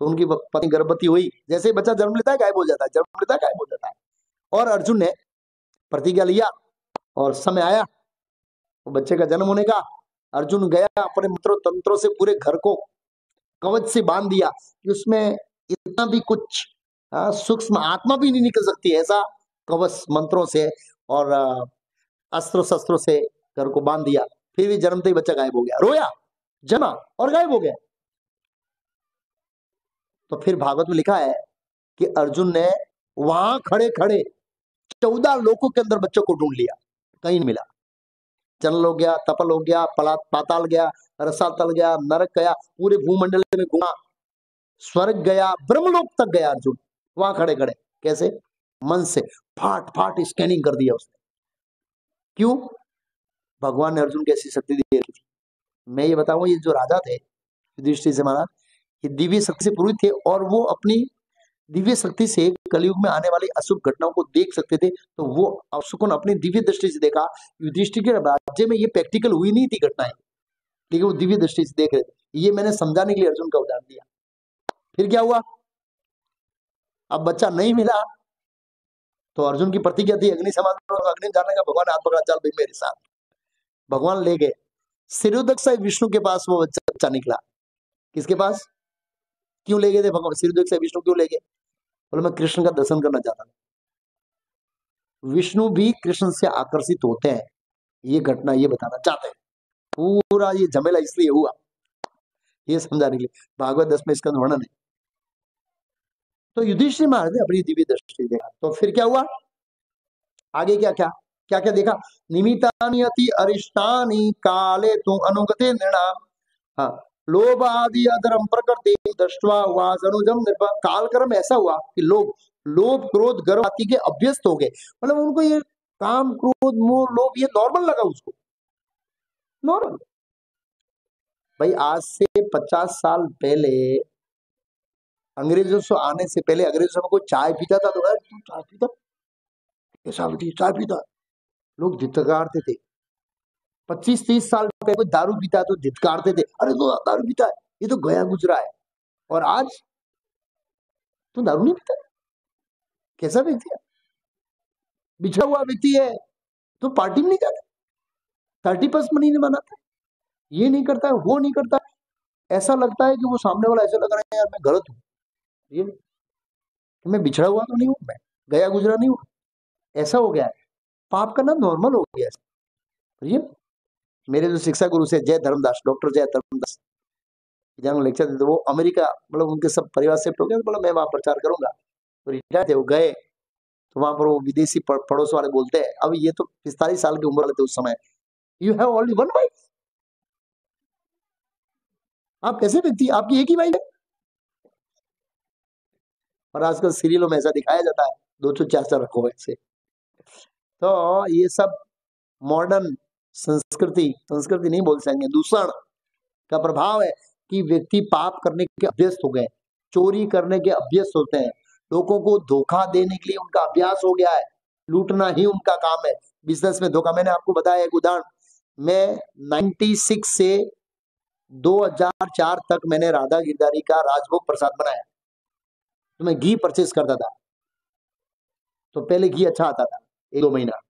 तो उनकी पत्नी गर्भवती हुई, जैसे ही बच्चा जन्म लेता है गायब हो जाता है, जन्म लेता है गायब हो जाता है। और अर्जुन ने प्रतिज्ञा लिया और समय आया वो बच्चे का जन्म होने का। अर्जुन गया, अपने मंत्रों तंत्रों से पूरे घर को कवच से बांध दिया कि उसमें इतना भी कुछ सूक्ष्म आत्मा भी नहीं निकल सकती, ऐसा कवच मंत्रों से और अस्त्रों शस्त्रों से घर को बांध दिया। फिर भी जन्मते ही बच्चा गायब हो गया, रोया, जना और गायब हो गया। तो फिर भागवत में लिखा है कि अर्जुन ने वहां खड़े खड़े 14 लोकों के अंदर बच्चों को ढूंढ लिया, कहीं नहीं मिला। जनल हो गया, तपल हो गया, पाताल गया, रसातल गया, नरक गया, पूरे भूमंडल में घुमा, स्वर्ग गया, ब्रह्मलोक तक गया अर्जुन, वहां खड़े खड़े। कैसे? मन से फाट फाट स्कैनिंग कर दिया उसने। क्यों? भगवान ने अर्जुन की ऐसी शक्ति दी थी। मैं ये बताऊं, ये जो राजा थे युधिष्ठिर से महाराज, ये दिव्य शक्ति से पूरी थे और वो अपनी दिव्य शक्ति से कलयुग में आने वाली अशुभ घटनाओं को देख सकते थे। तो वो अशुकन अपनी दिव्य दृष्टि से देखा। युधिष्ठिर के राज्य में ये प्रैक्टिकल हुई नहीं थी घटनाएं, लेकिन वो दिव्य दृष्टि से देख रहे थे। ये मैंने समझाने के लिए अर्जुन का उदाहरण दिया। फिर क्या हुआ? अब बच्चा नहीं मिला तो अर्जुन की प्रतिज्ञा थी अग्नि समाज, अग्नि जाने का, भगवान हाथ पकड़ा, चल भाई मेरे साथ। भगवान ले गए सिरोदक से विष्णु के पास, वो बच्चा निकला। किसके पास? क्यों ले गए थे भगवान सिरोदक से विष्णु, क्यों ले गए? बोले मैं कृष्ण का दर्शन करना चाहता हूं। विष्णु भी कृष्ण से आकर्षित होते हैं, ये घटना ये बताना चाहते हैं। पूरा ये झमेला इसलिए हुआ, ये समझाने के लिए। भागवत 10 में इसका वर्णन है। तो युधिष्ठिर महाराज ने अपनी दिव्य दृष्टि देखा। तो फिर क्या हुआ आगे? क्या क्या क्या क्या देखा? निमितानि अति अरिष्टानि काले तु अनुगते नृणाम। हाँ, लोभ आदि अधर्म प्रकृति दृष्ट्वा वास अनुजम नृप। कालक्रम ऐसा हुआ कि लोग लोभ क्रोध गर्व आदि के अभ्यस्त हो गए। मतलब उनको ये काम क्रोध मोह लोभ ये नॉर्मल लगा, उसको नॉर्मल। भाई आज से 50 साल पहले, अंग्रेजों से आने से पहले, अंग्रेजों में कोई चाय पीता था तो तू चाय पीता, कैसा बेटी चाय पीता, लोग धिक्कारते थे। 25-30 साल पहले कोई दारू पीता है तो धिक्कारते थे, अरे तो दारू पीता है, ये तो गया गुजरा है। और आज तू दारू नहीं पीता, कैसा व्यक्ति है, बिछड़ा हुआ व्यक्ति है, तो पार्टी में नहीं जाता, 31 महीने नहीं मनाता, ये नहीं करता है, वो नहीं करता। ऐसा लगता है कि वो सामने वाला ऐसा लग रहा है यार मैं गलत हूँ। ये कि मैं बिछड़ा हुआ तो नहीं हूं, मैं गया गुजरा नहीं हूं, ऐसा हो गया है, पाप करना नॉर्मल हो गया है। मेरे जो शिक्षा गुरु से जय धर्मदास, डॉक्टर जय धर्मदास, जहाँ लेक्चर देते वो अमेरिका, मतलब उनके सब परिवार शिफ्ट हो गया, बोला मैं वहां प्रचार करूंगा, तो रिटायर थे, वो गए तो वहां पर वो विदेशी पड़ोस वाले बोलते हैं, अब ये तो 45 साल की उम्र वाले थे उस समय, you have only one wife, आप कैसे व्यक्ति, आपकी एक ही वाइफ है। और आजकल सीरियलों में ऐसा दिखाया जाता है, 2 4 रखो ऐसे। तो ये सब मॉडर्न संस्कृति, संस्कृति नहीं बोल सकेंगे, दूषण का प्रभाव है कि व्यक्ति पाप करने के अभ्यस्त हो गए, चोरी करने के अभ्यस्त होते हैं, लोगों को धोखा देने के लिए उनका अभ्यास हो गया है, लूटना ही उनका काम है, बिजनेस में धोखा। मैंने आपको बताया एक उदाहरण, मैं 96 से 2004 तक मैंने राधा गिरधारी का राजभोग प्रसाद बनाया, तो मैं घी परचेस करता था। तो पहले घी अच्छा आता था, 1 2 महीना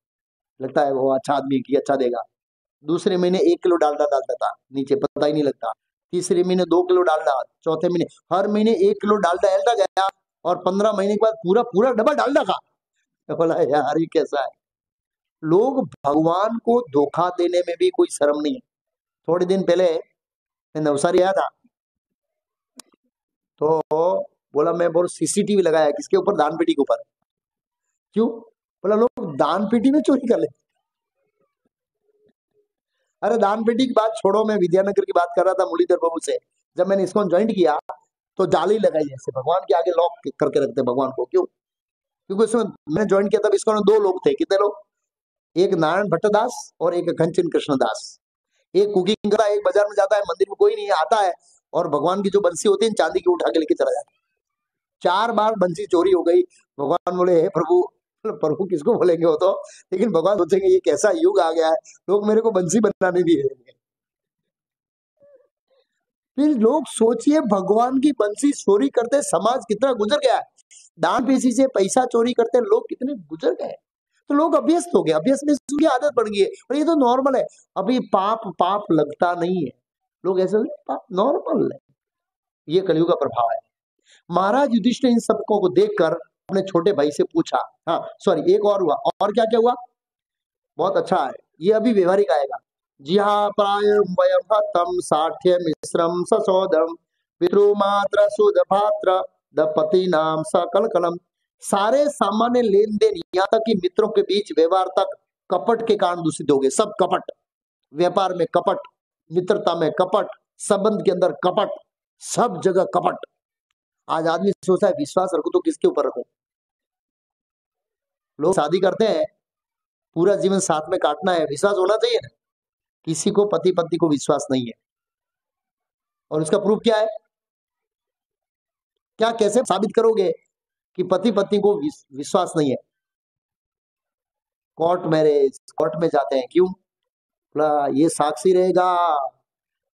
लगता है वो अच्छा आदमी घी अच्छा देगा, दूसरे महीने 1 किलो डालडा डालता था नीचे, पता ही नहीं लगता, तीसरे महीने 2 किलो डालडा, चौथे महीने हर महीने 1 किलो डालडा ऐलता गया, और 15 महीने के बाद पूरा पूरा डबल डालडा खा। तो बोला यार ये कैसा है, लोग भगवान को धोखा देने में भी कोई शर्म नहीं है। थोड़े दिन पहले मैं नवसारी आया था, तो बोला मैं बोल सीसीटीवी लगाया, किसके ऊपर, दान पेटी के ऊपर, क्यों, बोला लोग दान पेटी में चोरी कर ले। अरे दान पेटी की बात छोड़ो, मैं विद्यानगर की बात कर रहा था मुरलीधर बाबू से, जब मैंने इसको ज्वाइंट किया तो जाली लगाई ऐसे, भगवान के आगे लॉक करके रखते भगवान को, क्यों, क्योंकि उसमें मैंने ज्वाइन किया तब इसको 2 लोग थे, कितने लोग, एक नारायण भट्टदास और एक घनचिन कृष्णदास, एक कुकिंग करा, एक बाजार में जाता है, मंदिर में कोई नहीं आता है, और भगवान की जो बंसी होती है चांदी की उठा के लेके चला जाता है। 4 बार बंसी चोरी हो गई, भगवान बोले हे प्रभु, प्रभु किसको बोलेंगे वो तो, लेकिन भगवान सोचेंगे ये कैसा युग आ गया है, लोग मेरे को बंसी बनाने दिए। फिर लोग सोचिए, भगवान की बंसी चोरी करते समाज कितना गुजर गया है, दान पेशी से पैसा चोरी करते लोग कितने गुजर गए, तो लोग अभ्यस्त हो गए, अभ्यस्त में उनकी आदत पड़ गई है, और ये तो नॉर्मल है, अभी पाप पाप लगता नहीं है, लोग ऐसे पाप नॉर्मल है, ये कलयुग का प्रभाव है। महाराज युधिष्ठिर इन सबको को देखकर अपने छोटे भाई से पूछा, हाँ सॉरी एक और हुआ, और क्या क्या हुआ, बहुत अच्छा है, ये अभी व्यवहारिक आएगा। जिहा प्रायं वयं हतम साठ्य मिश्रम ससोदम पितृमात्र सुध भात्र दपति नाम सकल कलम। सारे सामान्य लेन देन, यहाँ तक कि मित्रों के बीच व्यवहार तक कपट के कारण दूषित हो गए, सब कपट, व्यापार में कपट, मित्रता में कपट, संबंध के अंदर कपट, सब जगह कपट। आज आदमी सोचता है विश्वास रखो तो किसके ऊपर रखो, लोग शादी करते हैं पूरा जीवन साथ में काटना है, विश्वास होना चाहिए ना, किसी को पति पत्नी को विश्वास नहीं है, और उसका प्रूफ क्या है, क्या कैसे साबित करोगे कि पति पत्नी को विश्वास नहीं है, कोर्ट मैरिज, कोर्ट में जाते हैं, क्यों, बोला ये साक्षी रहेगा,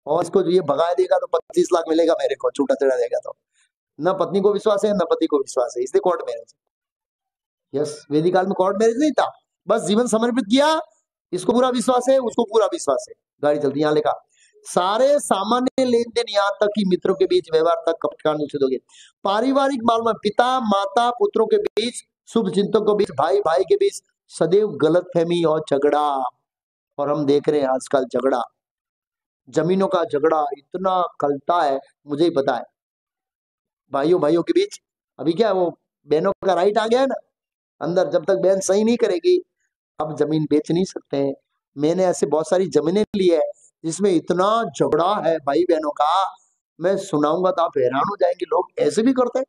और इसको ये भगा देगा तो 25 लाख मिलेगा मेरे को, छूटा चढ़ा देगा, तो न पत्नी को विश्वास है न पति को विश्वास है, इसलिए कोर्ट मैरिज। यस, वेदिक काल में कोर्ट मैरिज नहीं था, बस जीवन समर्पित किया, इसको पूरा विश्वास है उसको पूरा विश्वास है, गाड़ी चलती, यहाँ लिखा सारे सामान्य लेन देन, यहाँ तक कि मित्रों के बीच व्यवहार तक कपट कारण दूषित हो गए। पारिवारिक मामलों में पिता माता पुत्रों के बीच, शुभ चिंतकों के बीच, भाई भाई के बीच सदैव गलतफहमी और झगड़ा, और हम देख रहे हैं आजकल झगड़ा, जमीनों का झगड़ा इतना खलता है, मुझे ही पता है, भाइयों भाइयों के बीच। अभी क्या है, वो बहनों का राइट आ गया है ना अंदर, जब तक बहन सही नहीं करेगी अब जमीन बेच नहीं सकते हैं। मैंने ऐसे बहुत सारी जमीनें ली है जिसमें इतना झगड़ा है भाई बहनों का, मैं सुनाऊंगा तो आप हैरान हो जाएंगे, लोग ऐसे भी करते हैं।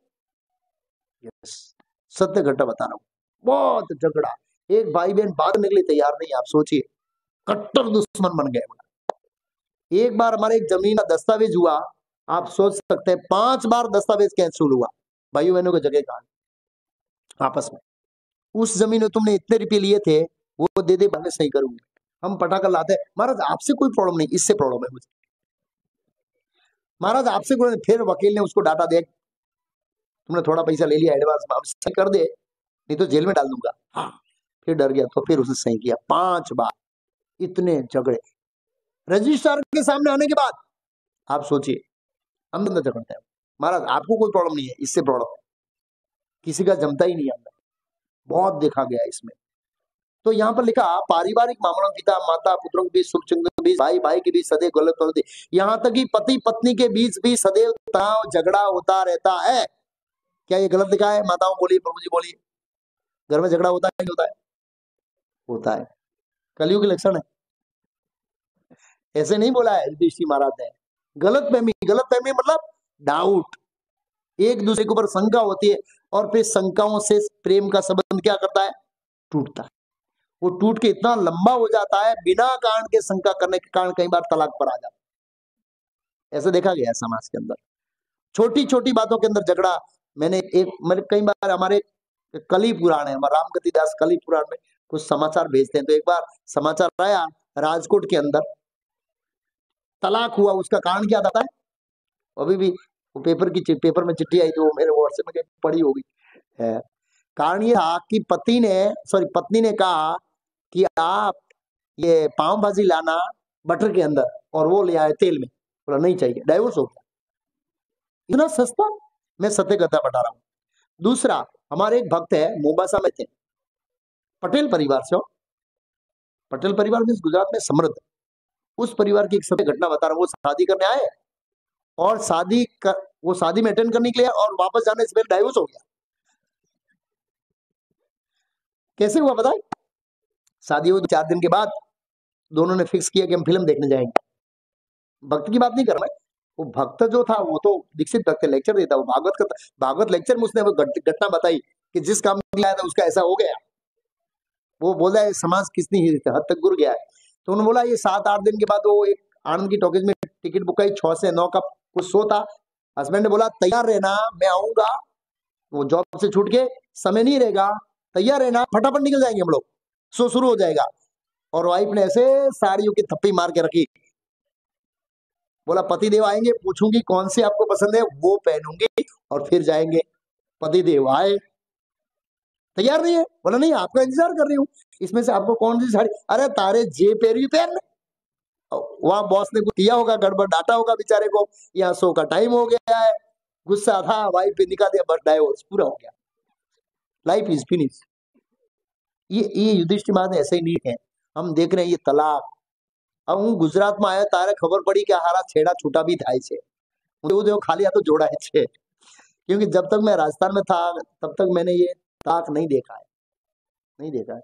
यस, सत्य घटना बता रहा हूँ, बहुत झगड़ा, एक भाई बहन बात करने के लिए तैयार नहीं, आप सोचिए, कट्टर दुश्मन बन गए। एक बार हमारे एक जमीन का दस्तावेज हुआ, आप सोच सकते हैं 5 बार दस्तावेज कैंसिल हुआ, भाइयों बहनों की जगह कहा आपस में, उस जमीन में तुमने इतने रुपये लिए थे वो दे दे, बाद में सही करूंगी, हम पटाखा लाते हैं, महाराज आपसे कोई प्रॉब्लम नहीं, इससे प्रॉब्लम है मुझे, महाराज आपसे कोई, फिर वकील ने उसको डाटा, देख तुमने थोड़ा पैसा ले लिया एडवांस में, अब सही कर दे नहीं तो जेल में डाल दूंगा। हाँ, फिर डर गया तो फिर उसने सही किया, 5 बार, इतने झगड़े रजिस्ट्रार के सामने आने के बाद, आप सोचिए, हम अंदर झगड़ते हैं, महाराज आपको कोई प्रॉब्लम नहीं है, इससे प्रॉब्लम है, किसी का जमता ही नहीं अंदर, बहुत देखा गया इसमें। तो यहाँ पर लिखा पारिवारिक मामलों में पिता माता पुत्रों के बीच, शुभ चिंतन के बीच, भाई भाई के बीच सदैव गलत होती, यहाँ तक कि पति पत्नी के बीच भी सदैव तनाव झगड़ा होता रहता है। क्या ये गलत लिखा है? माताओं बोलिए, प्रभु जी बोलिए, घर में झगड़ा होता है नहीं होता है? होता है, कलयुग के लक्षण है। ऐसे नहीं बोला है युधिष्ठिर महाराज ने। गलत फहमी मतलब डाउट, एक दूसरे के ऊपर शंका होती है, और फिर शंकाओं से प्रेम का संबंध क्या करता है? टूटता है। वो टूट के इतना लंबा हो जाता है, बिना कारण के शंका करने के कारण कई बार तलाक पर आ जाता है। ऐसे देखा गया है समाज के अंदर, छोटी छोटी बातों के अंदर झगड़ा। मैंने कई बार हमारे कली पुराण है, हमारा रामगति दास कली पुराण में कुछ समाचार भेजते हैं, तो एक बार समाचार आया राजकोट के अंदर तलाक हुआ, उसका कारण क्या था? अभी भी वो पेपर में चिट्ठी आई, तो मेरे व्हाट्सएप में पड़ी होगी। कारण ये था कि पत्नी ने कहा कि आप ये पाव भाजी लाना बटर के अंदर, और वो ले आए तेल में। बोला नहीं चाहिए, डाइवोर्स हो गया। इतना सस्ता, मैं सत्य कथा बता रहा हूं। दूसरा, हमारे एक भक्त है मोबासा में थे, पटेल परिवार से हो, पटेल परिवार में गुजरात में समृद्ध, उस परिवार की एक सत्य घटना बता रहा हूँ। वो शादी करने आए, और वो शादी में अटेंड करने के लिए, और वापस जाने से पहले डाइवोर्स हो गया। कैसे हुआ बताए? शादी हुई 4 दिन के बाद दोनों ने फिक्स किया कि हम फिल्म देखने जाएंगे। भक्त की बात नहीं कर रहा, वो भक्त जो था वो तो दीक्षित भक्त, लेक्चर देता, वो भागवत लेक्चर में उसने वो घटना बताई कि जिस काम के लिए आया था उसका ऐसा हो गया। वो बोला है समाज कितनी हद तक गिर गया है। तो उन्होंने बोला ये 7-8 दिन के बाद वो एक आनंद की टॉकीज में टिकट बुक आई, 6 से 9 का कुछ शो था। हस्बैंड ने बोला तैयार रहना, मैं आऊंगा, वो जॉब से छूट के समय नहीं रहेगा, तैयार रहना, फटाफट निकल जाएंगे हम लोग, शो शुरू हो जाएगा। और वाइफ ने ऐसे साड़ियों की थप्पी मार के रखी, बोला पतिदेव आएंगे, पूछूंगी कौन सी आपको पसंद है, वो पहनूंगी और फिर जाएंगे। पतिदेव आए, तैयार नहीं है, बोला नहीं आपका इंतजार कर रही हूँ, इसमें से आपको कौन सी साड़ी? अरे तारे जे पेरी पहन। वहां बॉस ने कुछ किया होगा, गड़बड़ डाटा होगा बेचारे को, यहाँ शो का टाइम हो गया है, गुस्सा था, वाइफ पे निकाल दिया, बस डाइवोर्स पूरा हो गया, लाइफ इज फिनिश। ये युधिष्ठिर महाराज ऐसे ही नहीं है। हम देख रहे हैं ये तलाक। अब हूँ गुजरात में आया, तारे खबर पड़ी कि हारा छेड़ा छूटा भी था છે, देखो खाली आ तो जोड़ा है, क्योंकि जब तक मैं राजस्थान में था तब तक मैंने ये तलाक नहीं देखा है, नहीं देखा है।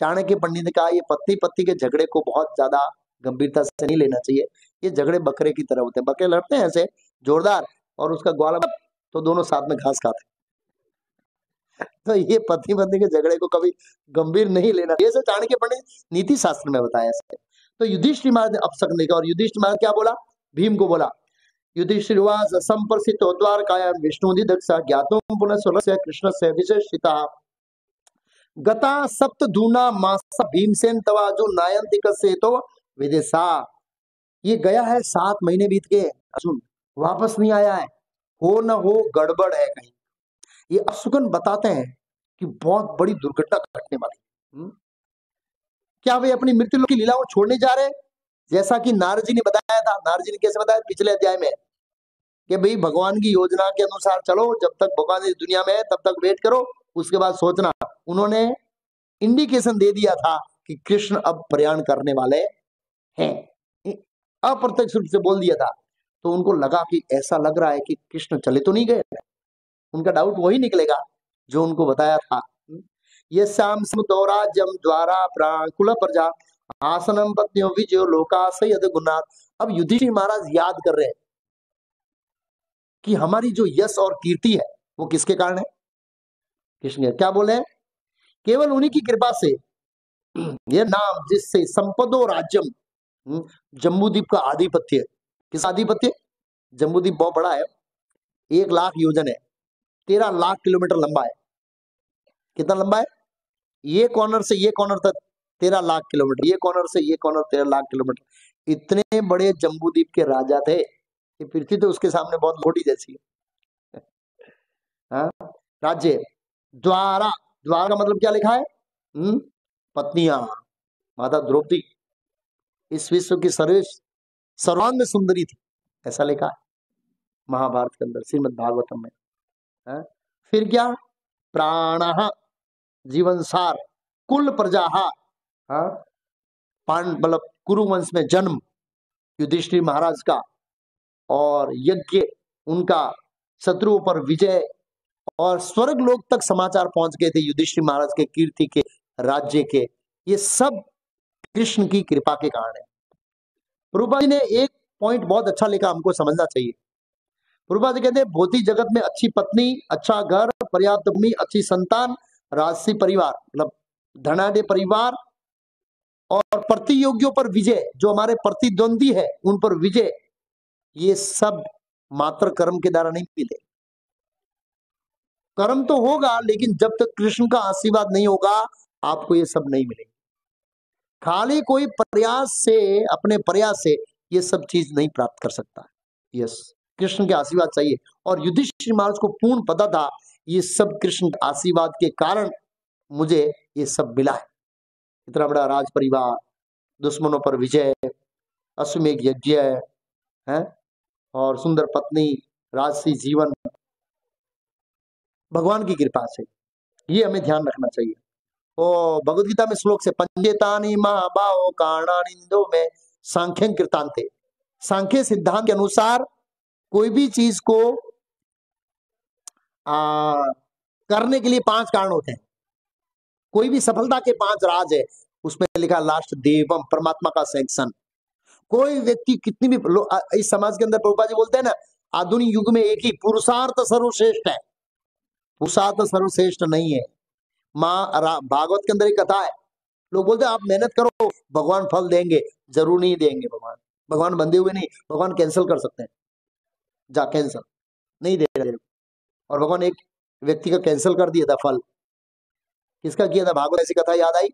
चाणक्य पंडित ने कहा ये पत्नी पत्नी के झगड़े को बहुत ज्यादा गंभीरता से नहीं लेना चाहिए, ये झगड़े बकरे की तरह होते हैं, बकरे लड़ते हैं ऐसे जोरदार, और उसका ग्वाला तो दोनों साथ में घास खाते। तो ये पति पत्नी के झगड़े को कभी गंभीर नहीं लेना, ये सब चाणक्य पंडित नीति शास्त्र में बताया है। तो युधिष्ठिर महाराज ने अपशकुन देखा, और युधिष्ठिर महाराज क्या बोला? भीम को बोला, युधिष्ठिर उवाच संप्रसितो द्वारकायां विष्णुदिदक्षा ज्ञातुं पुनः स्वस्य कृष्णस्य विशेषिता गता सप्तधूना मासा भीमसेन तवाजु नायंतिक से तो विदेशा। ये गया है 7 महीने बीत गए, अर्जुन वापस नहीं आया है, हो न हो गड़बड़ है कहीं। ये अपशकुन बताते हैं कि बहुत बड़ी दुर्घटना घटने वाली। क्या वे अपनी मृत्यु की लीला को छोड़ने जा रहे? जैसा कि नारद जी ने बताया था, नारद जी ने कैसे बताया पिछले अध्याय में, कि भाई भगवान की योजना के अनुसार चलो, जब तक भगवान इस दुनिया में है तब तक वेट करो, उसके बाद सोचना। उन्होंने इंडिकेशन दे दिया था कि कृष्ण अब प्रयाण करने वाले हैं, अप्रत्यक्ष रूप से बोल दिया था। तो उनको लगा कि ऐसा लग रहा है कि कृष्ण चले तो नहीं गए, उनका डाउट वही निकलेगा जो उनको बताया था। ये श्याम समुदौराज्यम द्वारा प्राकुल प्रजा आसनम पत्नियों विजयो लोकाशयद गुणात। अब युधिष्ठिर महाराज याद कर रहे हैं कि हमारी जो यश और कीर्ति है वो किसके कारण है? कृष्ण क्या बोले? केवल उन्हीं की कृपा से, ये नाम जिससे संपदो राज्यम, जम्बूद्वीप का आधिपत्य। किस आधिपत्य? जम्बूद्वीप बहुत बड़ा है, 1 लाख योजन है, 13 लाख किलोमीटर लंबा है। कितना लंबा है? ये कॉर्नर से ये कॉर्नर तक 13 लाख किलोमीटर, ये कॉर्नर से ये कॉर्नर 13 लाख किलोमीटर। इतने बड़े जम्बूद्वीप के राजा थे, ये पृथ्वी तो उसके सामने बहुत छोटी जैसी है। हाँ, राज्य द्वारा, द्वारा का मतलब क्या लिखा है? पत्नियां, माता द्रौपदी इस विश्व की सर्वांग सुंदरी थी, ऐसा लिखा है महाभारत के अंदर, श्रीमद् भागवतम में। फिर क्या? प्राण जीवन सार, कुल प्रजा, हाँ, मतलब कुरुवंश में जन्म युधिष्ठिर महाराज का, और यज्ञ उनका, शत्रुओं पर विजय, और स्वर्ग लोक तक समाचार पहुंच गए थे युधिष्ठिर महाराज के कीर्ति के, राज्य के। ये सब कृष्ण की कृपा के कारण है। प्रभुपाद जी ने एक पॉइंट बहुत अच्छा लिखा, हमको समझना चाहिए। प्रभुपाद जी कहते हैं भौतिक जगत में अच्छी पत्नी, अच्छा घर, पर्याप्त भूमि, अच्छी संतान, राजसी परिवार, मतलब धनाढ़ परिवार, और प्रतियोगियों पर विजय, जो हमारे प्रतिद्वंदी है उन पर विजय, ये सब मात्र कर्म के द्वारा नहीं मिले। कर्म तो होगा, लेकिन जब तक कृष्ण का आशीर्वाद नहीं होगा आपको ये सब नहीं मिलेगा। खाली कोई प्रयास से, अपने प्रयास से ये सब चीज नहीं प्राप्त कर सकता। यस, कृष्ण के आशीर्वाद चाहिए। और युधिष्ठिर महाराज को पूर्ण पता था ये सब कृष्ण के आशीर्वाद के कारण मुझे ये सब मिला है। इतना बड़ा राज परिवार, दुश्मनों पर विजय, अश्वमेध यज्ञ है, और सुंदर पत्नी, राजसी जीवन, भगवान की कृपा से। ये हमें ध्यान रखना चाहिए। ओ भगवद गीता में श्लोक से, पंचेतानि महाबाहो कारणानिंदो में सांख्यं कृतांते। सांख्य सिद्धांत के अनुसार कोई भी चीज को करने के लिए 5 कारण होते हैं। कोई भी सफलता के 5 राज है, उसमें लिखा लास्ट देवम, परमात्मा का सैंक्शन। कोई व्यक्ति कितनी भी इस समाज के अंदर प्रभुपाद जी बोलते हैं ना, आधुनिक युग में एक ही पुरुषार्थ सर्वश्रेष्ठ है। पुरुषार्थ सर्वश्रेष्ठ नहीं है। माँ भागवत के अंदर एक कथा है, लोग बोलते हैं आप मेहनत करो भगवान फल देंगे। जरूर नहीं देंगे। भगवान बंधे हुए नहीं, भगवान कैंसिल कर सकते हैं, जा कैंसिल नहीं दे रहे। और भगवान एक व्यक्ति का कैंसिल कर दिया था फल। किसका किया था? भागवत ऐसी कथा याद आई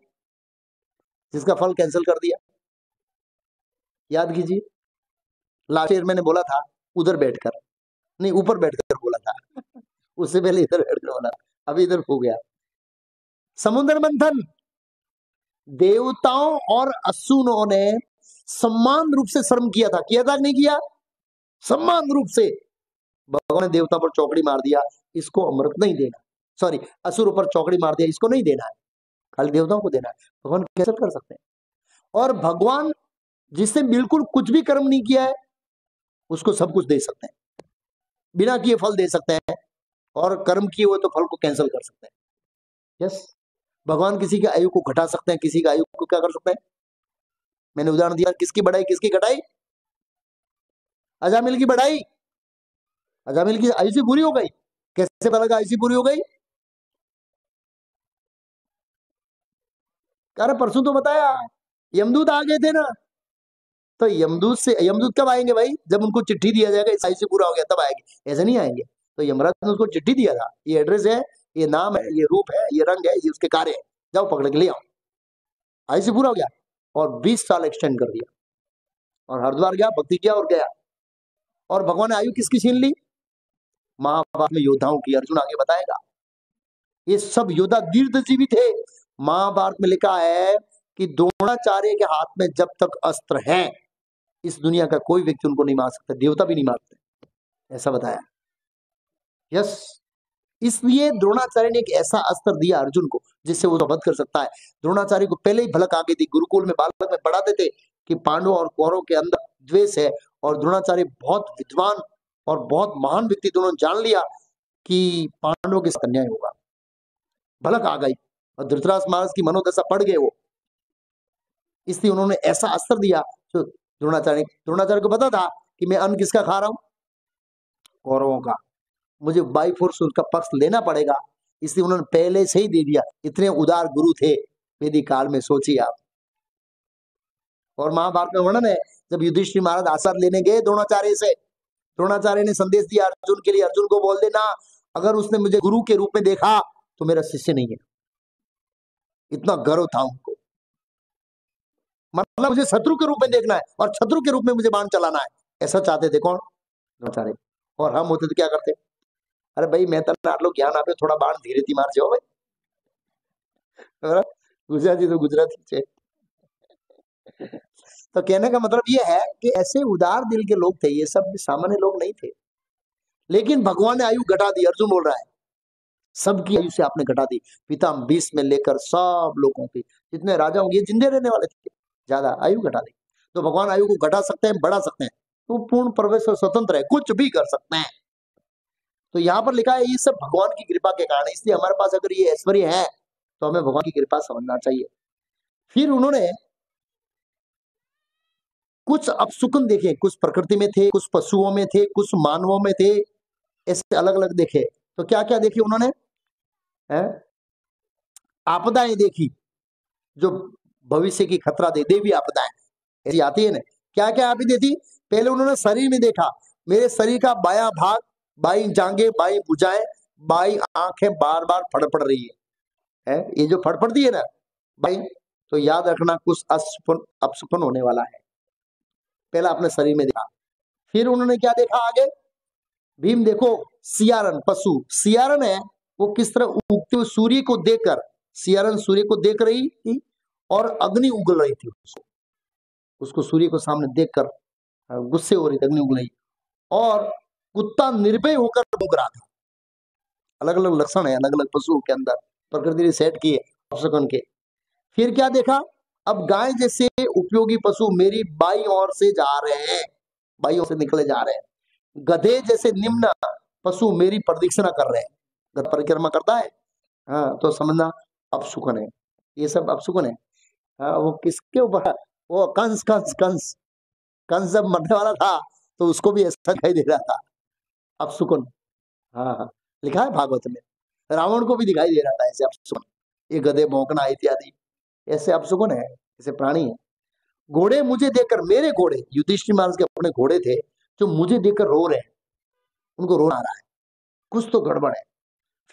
जिसका फल कैंसिल कर दिया? याद कीजिए। लास्ट ईयर मैंने बोला था उधर बैठकर, नहीं ऊपर बैठकर बोला था उससे पहले इधर बैठकर बोला, अभी इधर हो गया। समुद्र मंथन, देवताओं और असुरों ने समान रूप से श्रम किया था कि नहीं किया? समान रूप से। भगवान ने देवता पर चौकड़ी मार दिया, इसको अमृत नहीं देना, सॉरी असुरों पर चौकड़ी मार दिया, इसको नहीं देना है, खाली देवताओं को देना है। भगवान कैसे कर सकते हैं? और भगवान जिसने बिल्कुल कुछ भी कर्म नहीं किया है उसको सब कुछ दे सकते हैं, बिना किए फल दे सकते हैं, और कर्म किए हुए तो फल को कैंसिल कर सकते हैं। यस, भगवान किसी की आयु को घटा सकते हैं, किसी की आयु को क्या कर सकते हैं? मैंने उदाहरण दिया, किसकी बढ़ाई किसकी घटाई? अजामिल की बढ़ाई, अजामिल की आयु से पूरी हो गई। कैसे पता लगा आयु से पूरी हो गई? अरे परसों तो बताया, यमदूत आ गए थे ना। तो यमदूत कब आएंगे भाई? जब उनको चिट्ठी दिया जाएगा इस आयु से पूरा हो गया तब आएंगे, ऐसे नहीं आएंगे। तो यमराज ने उसको चिट्ठी दिया था, ये एड्रेस है, ये नाम है, ये रूप है, ये रंग है, ये उसके कार्य है, जाओ पकड़ के ले आओ। आयु से पूरा हो गया और 20 साल एक्सटेंड कर दिया, और हरिद्वार गया, भक्ति किया और गया। और भगवान ने आयु किसकी छीन ली? महाभारत में योद्धाओं की, अर्जुन आगे बताएगा। ये सब योद्धा दीर्घजीवी थे। महाभारत में लिखा है कि द्रोणाचार्य के हाथ में जब तक अस्त्र है इस दुनिया का कोई व्यक्ति उनको नहीं मार सकता, देवता भी नहीं मारते, ऐसा बताया। यस, इसलिए द्रोणाचार्य ने एक ऐसा अस्त्र दिया अर्जुन को जिससे वो वध कर सकता है। द्रोणाचार्य को पहले ही भलक आ गई थी, गुरुकुल में बालक में पढ़ाते थे कि पांडवों और कौरवों के अंदर द्वेष है, और द्रोणाचार्य बहुत विद्वान और बहुत महान व्यक्ति, दोनों जान लिया कि पांडवों के साथ अन्याय होगा, भलक आ गई, और धृतराष्ट्र महाराज की मनोदशा पड़ गए वो। इसलिए उन्होंने ऐसा अस्त्र दिया। तो द्रोणाचार्य को पता था कि मैं अन्न किसका खा रहा हूं? कौरवों का, मुझे बाई फोर्स उसका पक्ष लेना पड़ेगा, इसलिए उन्होंने पहले से ही दे दिया। इतने उदार गुरु थे वैदिक काल में, सोचिए आप। और महाभारत में वर्णन है, जब युधिष्ठिर महाराज आशीर्वाद लेने गए द्रोणाचार्य से, द्रोणाचार्य ने संदेश दिया अर्जुन के लिए, अर्जुन को बोल देना अगर उसने मुझे गुरु के रूप में देखा तो मेरा शिष्य नहीं है। इतना गर्व था उनको, मतलब मुझे शत्रु के रूप में देखना है और शत्रु के रूप में मुझे बाण चलाना है, ऐसा चाहते थे। कौन? द्रोणाचार्य। और हम होते तो क्या करते? अरे भाई मैं तने आटलो ज्ञान आपे, थोड़ा बाण धीरे थी मार जाओ भाई। गुजराती तो गुजराती छे। तो कहने का मतलब ये है कि ऐसे उदार दिल के लोग थे, ये सब सामान्य लोग नहीं थे। लेकिन भगवान ने आयु घटा दी, अर्जुन बोल रहा है। सबकी आयु से आपने घटा दी। पिता 20 में लेकर सब लोगों की, जितने राजा होंगे ये जिंदे रहने वाले थे, ज्यादा आयु घटा दी। तो भगवान आयु को घटा सकते हैं, बढ़ा सकते हैं, तो पूर्ण प्रवेश और स्वतंत्र है, कुछ भी कर सकते हैं। तो यहाँ पर लिखा है ये सब भगवान की कृपा के कारण, इसलिए हमारे पास अगर ये ऐश्वर्य है तो हमें भगवान की कृपा समझना चाहिए। फिर उन्होंने कुछ अपशुकन देखे, कुछ प्रकृति में थे, कुछ पशुओं में थे, कुछ मानवों में थे, ऐसे अलग अलग देखे। तो क्या क्या देखी उन्होंने? आपदाएं देखी, जो भविष्य की खतरा दे, देवी आपदाएं ऐसी आती है ना। क्या क्या आपदाएं थी? पहले उन्होंने शरीर में देखा, मेरे शरीर का बायां भाग, बाई जांघें, बाई भुजाएं, बाई आंखें बार बार फड़फड़ रही है, ये जो फड़फड़ती है ना बाई, तो याद रखना कुछ अपशुकन होने वाला है। पहला अपने शरीर में देखा। फिर उन्होंने क्या देखा आगे? भीम देखो, सियारन पशु, सियारन है वो किस तरह उगते हुए सूर्य को देखकर, सियारन सूर्य को देख रही थी और अग्नि उगल रही थी, उसको सूर्य को सामने देखकर गुस्से हो रही थी, अग्नि उगल रही। और कुत्ता निर्भय होकर भूख रहा था। अलग अलग लक्षण है अलग अलग पशुओं के अंदर, प्रकृति ने सेट किए अपशकुन के। फिर क्या देखा? अब गाय जैसे उपयोगी पशु मेरी बाई ओर से जा रहे हैं, बाई ओर से निकले जा रहे हैं। गधे जैसे निम्न पशु मेरी प्रदक्षिणा कर रहे हैं, गध परिक्रमा करता है, हाँ, तो समझना अपशुकन है, ये सब अपशुकन है। हाँ, वो किसके ऊपर? वो कंस कंस कंस कंस जब मरने वाला था तो उसको भी ऐसा दिखाई दे रहा था, अपशुकन। हाँ हाँ, लिखा है भागवत में, रावण को भी दिखाई दे रहा था ऐसे अपशुकन, ये गधे भौंकना इत्यादि ऐसे अपशुकन है, ऐसे प्राणी है। घोड़े मुझे देखकर, मेरे घोड़े, युधिष्ठिर महाराज के अपने घोड़े थे जो मुझे देखकर रो रहे हैं, उनको रोना आ रहा है, कुछ तो गड़बड़ है।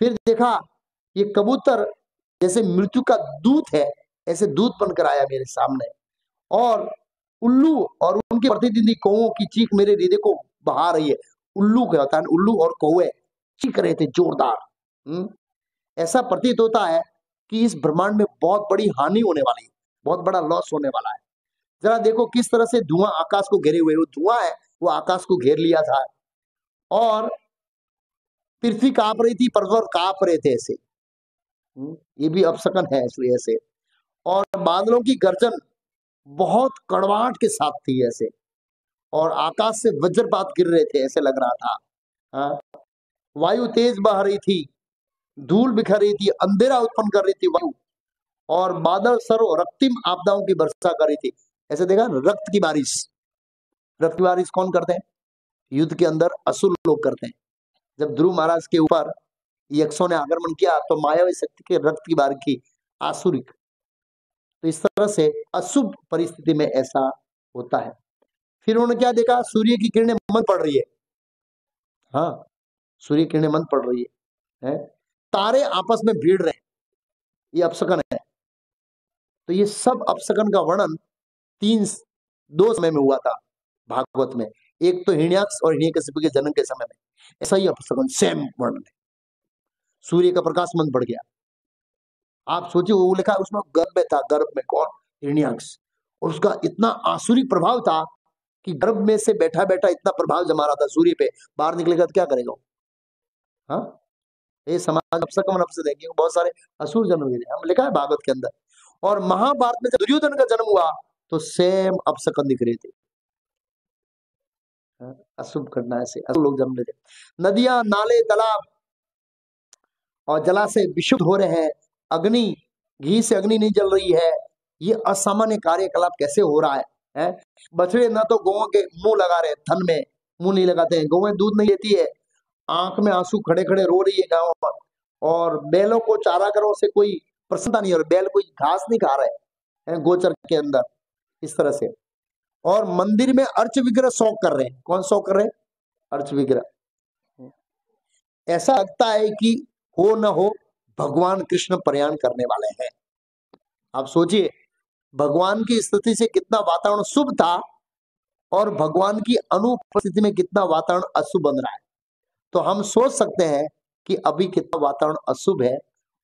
फिर देखा ये कबूतर जैसे मृत्यु का दूत है, ऐसे दूत बनकर आया मेरे सामने, और उल्लू और उनके प्रतिनिधि कौओं की चीख मेरे हृदय को बहा रही है। उल्लू क्या होता है? उल्लू और कौवे चीख रहे थे जोरदार। ऐसा प्रतीत होता है कि इस ब्रह्मांड में बहुत बड़ी हानि होने वाली है, बहुत बड़ा लॉस होने वाला है। जरा देखो किस तरह से धुआं आकाश को घेरे हुए, वो धुआं है वो आकाश को घेर लिया था, और पृथ्वी कांप रही थी, पर्वत कांप रहे थे ऐसे। ये भी अपशकन है इसलिए ऐसे। और बादलों की गर्जन बहुत कड़वाहट के साथ थी ऐसे, और आकाश से वज्रपात गिर रहे थे ऐसे लग रहा था। हाँ, वायु तेज बह रही थी, धूल बिखर रही थी, अंधेरा उत्पन्न कर रही थी वायु, और बादल सर्व रक्तिम आपदाओं की वर्षा कर रही थी। ऐसे देखा, रक्त की बारिश। रक्त की बारिश कौन करते हैं? युद्ध के अंदर असुर लोग करते हैं। जब ध्रुव महाराज के ऊपर यक्षों ने आक्रमण किया तो मायावी शक्ति के रक्त की बारिश की, आसुरिक। तो इस तरह से अशुभ परिस्थिति में ऐसा होता है। फिर उन्होंने क्या देखा? सूर्य की किरणें मंद पड़ रही है, हाँ, सूर्य की किरणें मंद पड़ रही है, तारे आपस में भिड़ रहे हैं, ये अपशकन है। तो ये सब अपशकन का वर्णन दो समय में हुआ था भागवत में। एक तो हिरण्याक्ष और हिरण्यकशिपु के जन्म के समय में, ऐसा ही अपशकन सेम वर्णन है। सूर्य का प्रकाश मंद पड़ गया, आप सोचिए, वो लिखा उसमें गर्भ में था, गर्भ में कौन? हिरण्याक्ष, और उसका इतना आसुरिक प्रभाव था कि गर्भ में से बैठा बैठा इतना प्रभाव जमा रहा था सूर्य पे, बाहर निकलेगा तो क्या करेगा? हाँ, ये समाज अपशकन अपशकन है, क्योंकि बहुत सारे असुर जन्म हुए हम, लिखा है भागवत के अंदर। और महाभारत में जब दुर्योधन का जन्म हुआ तो सेम अपशकन दिख रहे थे, अशुभ घटना से अशुभ लोग जन्म लेते। नदियां, नाले, तालाब और जलाशय विशुद्ध हो रहे हैं, अग्नि, घी से अग्नि नहीं जल रही है, ये असामान्य कार्यकलाप कैसे हो रहा है? बछड़े ना तो गौओं के मुंह लगा रहे, थन में मुंह नहीं लगाते हैं, गौएं दूध नहीं देती है, आंख में आंसू खड़े खड़े रो रही है गाँव पर, और बैलों को चारागारों से कोई प्रसन्नता नहीं हो रही, बैल कोई घास नहीं खा रहे हैं गोचर के अंदर, इस तरह से। और मंदिर में अर्च विग्रह शौक कर रहे हैं, कौन शौक कर रहे हैं? अर्च विग्रह। ऐसा लगता है कि हो न हो भगवान कृष्ण प्रयाण करने वाले हैं। आप सोचिए, भगवान की स्थिति से कितना वातावरण शुभ था और भगवान की अनुपस्थिति में कितना वातावरण अशुभ बन रहा है। तो हम सोच सकते हैं कि अभी कितना वातावरण अशुभ है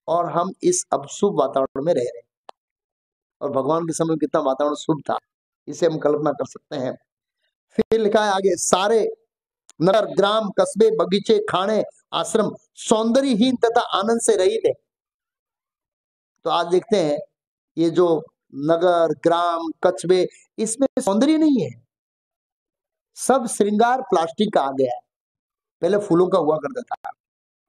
और हम इस अशुभ वातावरण में रह रहे हैं, और भगवान के समय में कितना वातावरण शुभ था, इसे हम कल्पना कर सकते हैं। फिर लिखा है आगे, सारे नगर, ग्राम, कस्बे, बगीचे, खाने, आश्रम सौंदर्यहीन तथा आनंद से रहित है। तो आज देखते हैं ये जो नगर, ग्राम, कस्बे, इसमें सौंदर्य नहीं है, सब श्रृंगार प्लास्टिक का आ गया है। पहले फूलों का हुआ करता था।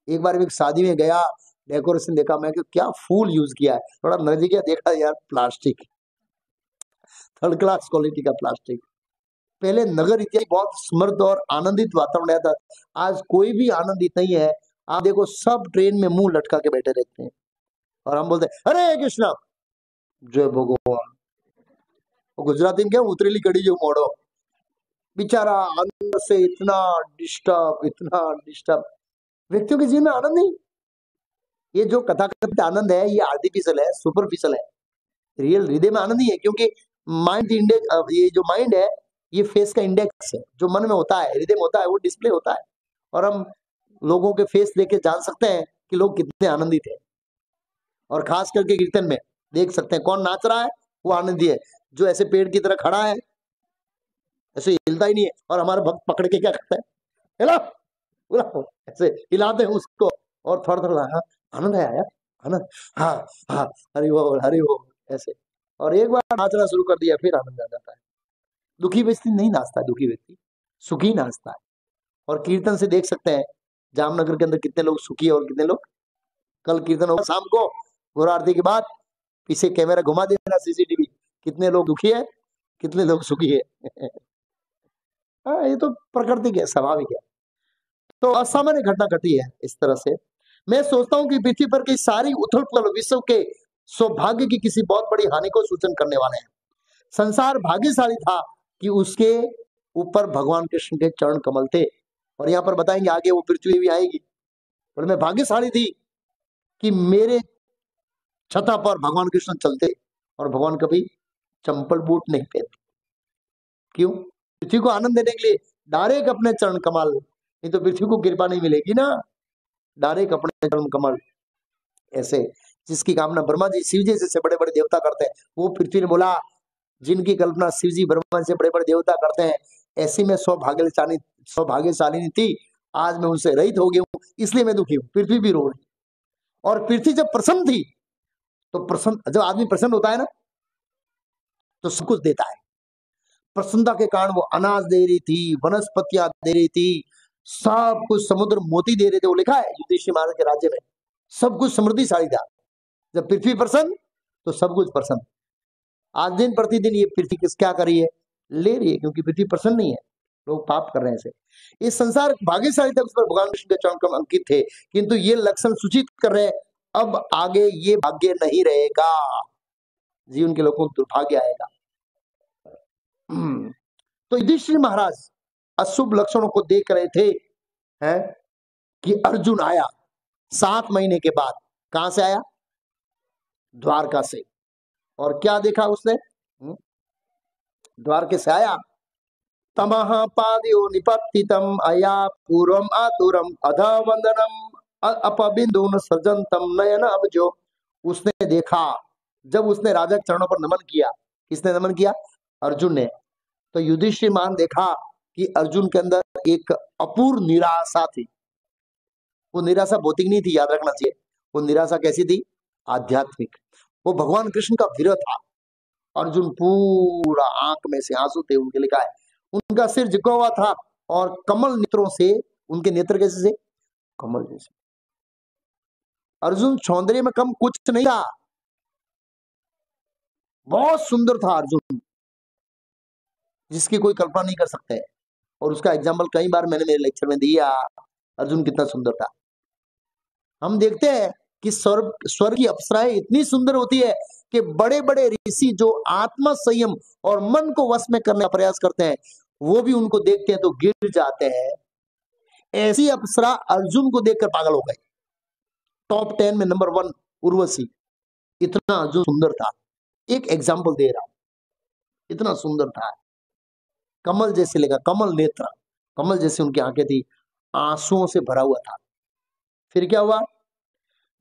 एक बार एक शादी में गया, डेकोरेशन देखा, मैं कि क्या फूल यूज किया है, थोड़ा नजदीक देखा, यार प्लास्टिक, थर्ड क्लास क्वालिटी का प्लास्टिक। पहले नगर इत्यादि बहुत समृद्ध और आनंदित वातावरण रहता, आज कोई भी आनंदित नहीं है। आप देखो सब ट्रेन में मुंह लटका के बैठे रहते हैं और हम बोलते हैं हरे कृष्णा जय भगवान। गुजराती में क्या उतरेली कड़ी जो मोड़ो, बेचारा अंदर से इतना डिस्टर्ब। व्यक्तियों के जीवन में आनंद नहीं। ये जो कथाकथित आनंद है ये आर्टिफिशियल है, सुपरफिशियल है। रियल हृदय में आनंद नहीं है, क्योंकि माइंड इंडेक्स, ये जो माइंड है ये फेस का इंडेक्स है, जो मन में होता है, हृदय में होता है, वो डिस्प्ले होता है। और हम लोगों के फेस देख के जान सकते हैं कि लोग कितने आनंदित है। और खास करके कीर्तन में देख सकते हैं कौन नाच रहा है, वो आनंदी है। जो ऐसे पेड़ की तरह खड़ा है, ऐसे हिलता ही नहीं है, और हमारा भक्त पकड़ के क्या करता है, हिला हिला, ऐसे हिलाते हैं उसको, और थोड़ा थोड़ा हाँ, आनंद है यार, आनंद, हाँ हाँ, हरि बोल हरि बोल, ऐसे। और एक बार नाचना शुरू कर दिया फिर आनंद आ जाता है। दुखी व्यक्ति नहीं नाचता, दुखी व्यक्ति सुखी नाचता है। और कीर्तन से देख सकते हैं जामनगर के अंदर कितने लोग सुखी है और कितने लोग। कल कीर्तन होगा शाम को, गौर आरती के बाद, पीछे कैमरा घुमा देना सीसीटीवी, कितने लोग दुखी है कितने लोग सुखी है। ये तो प्रकृति के स्वाभाविक है। तो असामान्य घटना घटी है इस तरह से। मैं सोचता हूं कि पृथ्वी पर की सारी उथल पुथल विश्व के सौभाग्य की किसी बहुत बड़ी हानि को सूचन करने वाले हैं। संसार भाग्यशाली था कि उसके ऊपर भगवान कृष्ण के चरण कमल थे। और यहाँ पर बताएंगे आगे वो पृथ्वी भी आएगी। और मैं भाग्यशाली थी कि मेरे छता पर भगवान कृष्ण चलते और भगवान कभी चंपल बूट नहीं पहनते। क्यों? पृथ्वी को आनंद देने के लिए डायरेक्ट अपने चरण कमल, नहीं तो पृथ्वी को कृपा नहीं मिलेगी ना। डायरेक्ट अपने चरण कमल, ऐसे जिसकी कामना ब्रह्मा जी शिव जी से बड़े बड़े देवता करते हैं। वो पृथ्वी ने बोला जिनकी कल्पना शिव जी ब्रह्मा से बड़े बड़े देवता करते हैं, ऐसी में सौभाग्यशाली थी, आज मैं उनसे रहित हो गई हूँ, इसलिए मैं दुखी हूँ। पृथ्वी भी रो रही। और पृथ्वी जब प्रसन्न थी, तो प्रसन्न, जब आदमी प्रसन्न होता है ना तो सब कुछ देता है। प्रसन्नता के कारण वो अनाज दे रही थी, वनस्पतियां दे रही थी, सब कुछ, समुद्र मोती दे रहे थे। वो लिखा है युधिष्ठिर महाराज के राज्य में सब कुछ समृद्धिशाली था। जब पृथ्वी प्रसन्न तो सब कुछ प्रसन्न। आज दिन प्रतिदिन ये पृथ्वी क्या कर रही है, ले रही है, क्योंकि पृथ्वी प्रसन्न नहीं है, लोग पाप कर रहे हैं। इस संसार भाग्यशाली तक उस पर भगवान कृष्ण के चरण कमल अंकित थे, किंतु ये लक्षण सूचित कर रहे हैं अब आगे ये भाग्य नहीं रहेगा, जीवन के लोगों को दुर्भाग्य आएगा। तो युधिष्ठिर महाराज अशुभ लक्षणों को देख रहे थे, हैं कि अर्जुन आया 7 महीने के बाद। कहां से आया? द्वारका से। और क्या देखा उसने? द्वारके से आया, तमः पादयो निपत्तितम अया पूर्वम आतुरम अधा वंदनम अपबिंदुन सजंतम नयन अब्जो। उसने देखा, जब उसने राजा के चरणों पर नमन किया, किसने नमन किया? अर्जुन ने। तो युधिष्ठिर मान देखा कि अर्जुन के अंदर एक अपूर्व निराशा थी। वो निराशा भौतिक नहीं थी, याद रखना चाहिए। वो निराशा कैसी थी? आध्यात्मिक। वो भगवान कृष्ण का विरह था। अर्जुन पूरा आंख में से आंसू थे उनके, लिखा है। उनका सिर झुका हुआ था और कमल नेत्रों से, उनके नेत्र कैसे से? कमल जैसे। अर्जुन सौंदर्य में कम कुछ नहीं था, बहुत सुंदर था अर्जुन, जिसकी कोई कल्पना नहीं कर सकते। और उसका एग्जाम्पल कई बार मैंने मेरे लेक्चर में दिया, अर्जुन कितना सुंदर था। हम देखते हैं कि स्वर्ग की अप्सराएं इतनी सुंदर होती है कि बड़े बड़े ऋषि जो आत्मा संयम और मन को वश में करने का प्रयास करते हैं, वो भी उनको देखते हैं तो गिर जाते हैं। ऐसी अप्सरा अर्जुन को देखकर पागल हो गए। टॉप 10 में नंबर 1 उर्वशी। इतना अर्जुन सुंदर था, एक एग्जाम्पल दे रहा हूं, इतना सुंदर था। कमल जैसे लगा, कमल नेत्र, कमल जैसे उनकी आंखें थी, आंसुओं से भरा हुआ था। फिर क्या हुआ?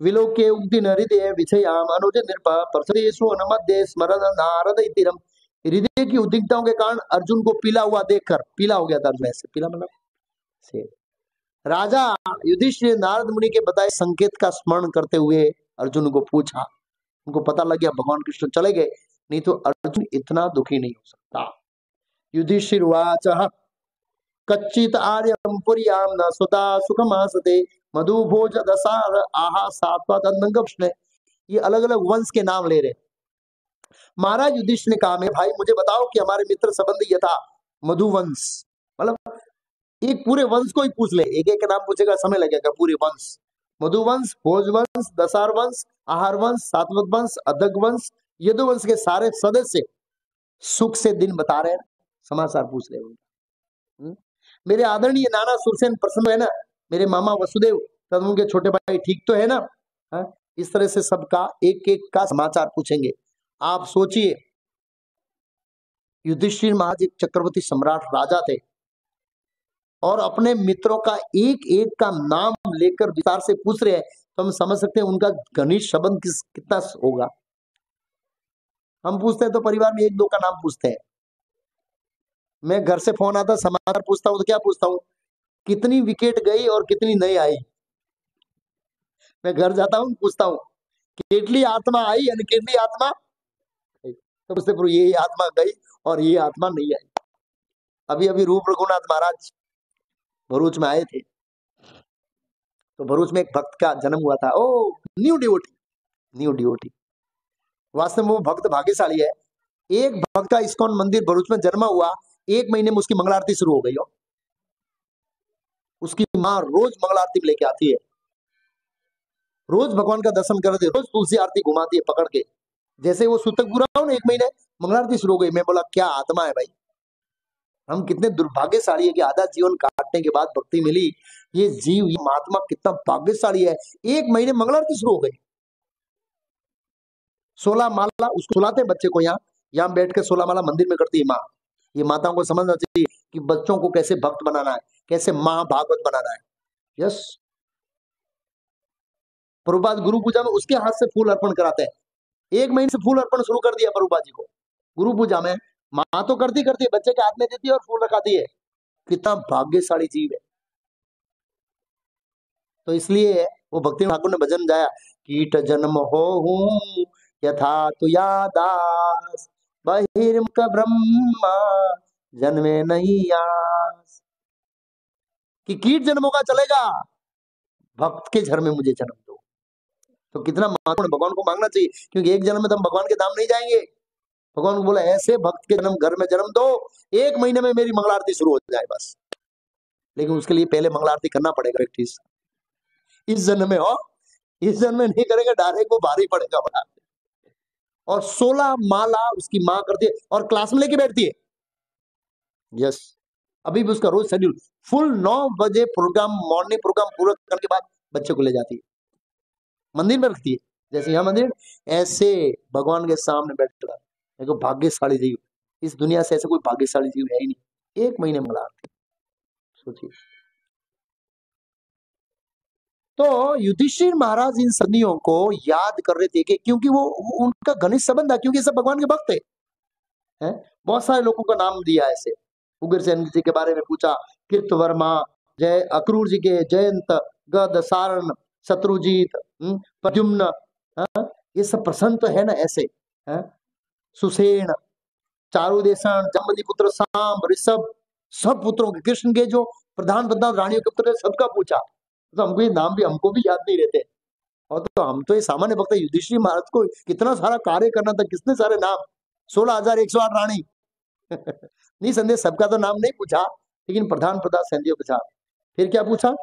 विलोके उक्ति हृदय विषयाम अनुज नृप परसदेशु अनमध्य स्मरण नारद इतिरम। हृदय की उद्विग्नताओं के कारण अर्जुन को पीला हुआ देखकर, पीला हो गया था अर्जुन, ऐसे पीला मतलब से राजा युधिष्ठिर ने नारद मुनि के बताए संकेत का स्मरण करते हुए अर्जुन को पूछा। उनको पता लग गया भगवान कृष्ण चले गए, नहीं तो अर्जुन इतना दुखी नहीं हो सकता। युधिष्ठिर वाच कच्चित आर्यम पुर्याम न सुता सुखमासते मधु भोज दसार आहा सात्वा तदनंगप्ष्णे। ये अलग अलग वंश के नाम ले रहे। महाराज युधिष्ठिर ने कहा, मैं भाई मुझे बताओ कि हमारे मित्र संबंध यथा मधुवंश, मतलब एक पूरे वंश को ही पूछ ले, एक एक का नाम पूछेगा समय लगेगा। पूरे वंश, मधुवंश, भोजवंश, दसार वंश, आहार वंश, सात्वत वंश, अदग वंश, यदुवंश के सारे सदस्य सुख से दिन बता रहे हैं, समाचार पूछ रहे हैं। मेरे आदरणीय नाना सुरसेन प्रसन्न है ना, मेरे मामा वसुदेव तथा उनके छोटे भाई ठीक तो है ना। इस तरह से सबका एक एक का समाचार पूछेंगे। आप सोचिए, युधिष्ठिर महाराज एक चक्रवर्ती सम्राट राजा थे और अपने मित्रों का एक एक का नाम लेकर विस्तार से पूछ रहे हैं, तो हम समझ सकते हैं उनका घनिष्ठ संबंध कितना होगा। हम पूछते हैं तो परिवार में एक दो का नाम पूछते हैं। मैं घर से फोन आता समाचार पूछता हूं तो क्या पूछता हूं, कितनी विकेट गई और कितनी नहीं आई। मैं घर जाता हूं पूछता हूं केटली आत्मा आई यानी केटली आत्मा, तो उससे ये आत्मा गई और ये आत्मा नहीं आई। अभी अभी रूप रघुनाथ महाराज भरूच में आए थे, तो भरूच में एक भक्त का जन्म हुआ था। ओ न्यू डिवोटी। वास्तव में वो भक्त भाग्यशाली है। एक भक्त का इस्कॉन मंदिर भरूच में जन्मा हुआ, 1 महीने में उसकी मंगल आरती शुरू हो गई हो। उसकी माँ रोज मंगल आरती में लेके आती है, रोज भगवान का दर्शन करते, रोज तुलसी आरती घुमाती है पकड़ के। जैसे वो सूतक पूरा हो ना 1 महीने, मंगल आरती शुरू हो गई। मैं बोला क्या आत्मा है भाई, हम कितने दुर्भाग्यशाली है कि आधा जीवन काटने के बाद भक्ति मिली। ये जीव, ये महात्मा कितना भाग्यशाली है, 1 महीने मंगल आरती शुरू हो गई। 16 माला उसको सुलाते बच्चे को, यहाँ बैठ के 16 माला मंदिर में करती है माँ। ये माताओं को समझना चाहिए कि बच्चों को कैसे भक्त बनाना है, कैसे महाभागवत बनाना है। यस, प्रभुपाद गुरु पूजा में उसके हाथ से फूल अर्पण कराते हैं। 1 महीने से फूल अर्पण शुरू कर दिया प्रभुपाद जी को गुरु पूजा में। माँ तो करती बच्चे के हाथ में देती है और फूल रखाती है। कितना भाग्यशाली जीव है। तो इसलिए वो भक्ति ठाकुर ने भजन गाया, कीट जन्म हो हूं यथा तु यादास बहिर्मुख ब्रह्मा जन्मे नहीं आस। कि कीट जन्मों का चलेगा, भक्त के घर में मुझे जन्म दो। तो कितना महत्वपूर्ण भगवान को मांगना चाहिए, क्योंकि एक जन्म में तो हम भगवान के धाम नहीं जाएंगे। भगवान को बोला ऐसे भक्त के जन्म घर में जन्म दो, 1 महीने में मेरी मंगल आरती शुरू हो जाए बस। लेकिन उसके लिए पहले मंगल आरती करना पड़ेगा प्रैक्टिस। इस जन्म में हो, इस जन्म में नहीं करेगा डायरेक्ट वो भारी पड़ेगा बड़ा। और 16 माला उसकी माँ करती है और क्लास में लेके बैठती है। यस, अभी भी उसका रोज शेड्यूल फुल 9 बजे प्रोग्राम, मॉर्निंग प्रोग्राम पूरा करने के बाद बच्चे को ले जाती है, मंदिर में रखती है। जैसे यहाँ मंदिर, ऐसे भगवान के सामने बैठता है। देखो भाग्यशाली जीव, इस दुनिया से ऐसे कोई भाग्यशाली जीव है ही नहीं। 1 महीने मंगल आरती, सोचिए। तो युधिष्ठिर महाराज इन सदियों को याद कर रहे थे कि क्योंकि वो उनका घनिष्ठ संबंध है, क्योंकि सब भगवान के भक्त हैं। बहुत सारे लोगों का नाम दिया ऐसे। उग्रसेन जी के बारे में पूछा, कृतवर्मा, जय अक्रूर जी के जयंत, गद, सारण, शत्रुजीत, प्रद्युम्न, ये सब प्रसन्न तो है ना ऐसे। सुसेन, चारुदेशन, जाम्बली पुत्र सांब, ऋषभ, सब पुत्रों के, कृष्ण के जो प्रधान रानियों के पुत्र, सबका पूछा। तो हमको ये नाम भी हमको भी याद नहीं रहते। और तो हम तो ये सामान्य भक्त युधिष्ठिर महाराज को कितना सारा कार्य करना था, कितने सारे नाम, 16,108 रानी। नहीं संदेह सबका तो नाम नहीं पूछा, लेकिन प्रधान संदेह पूछा। फिर क्या पूछा,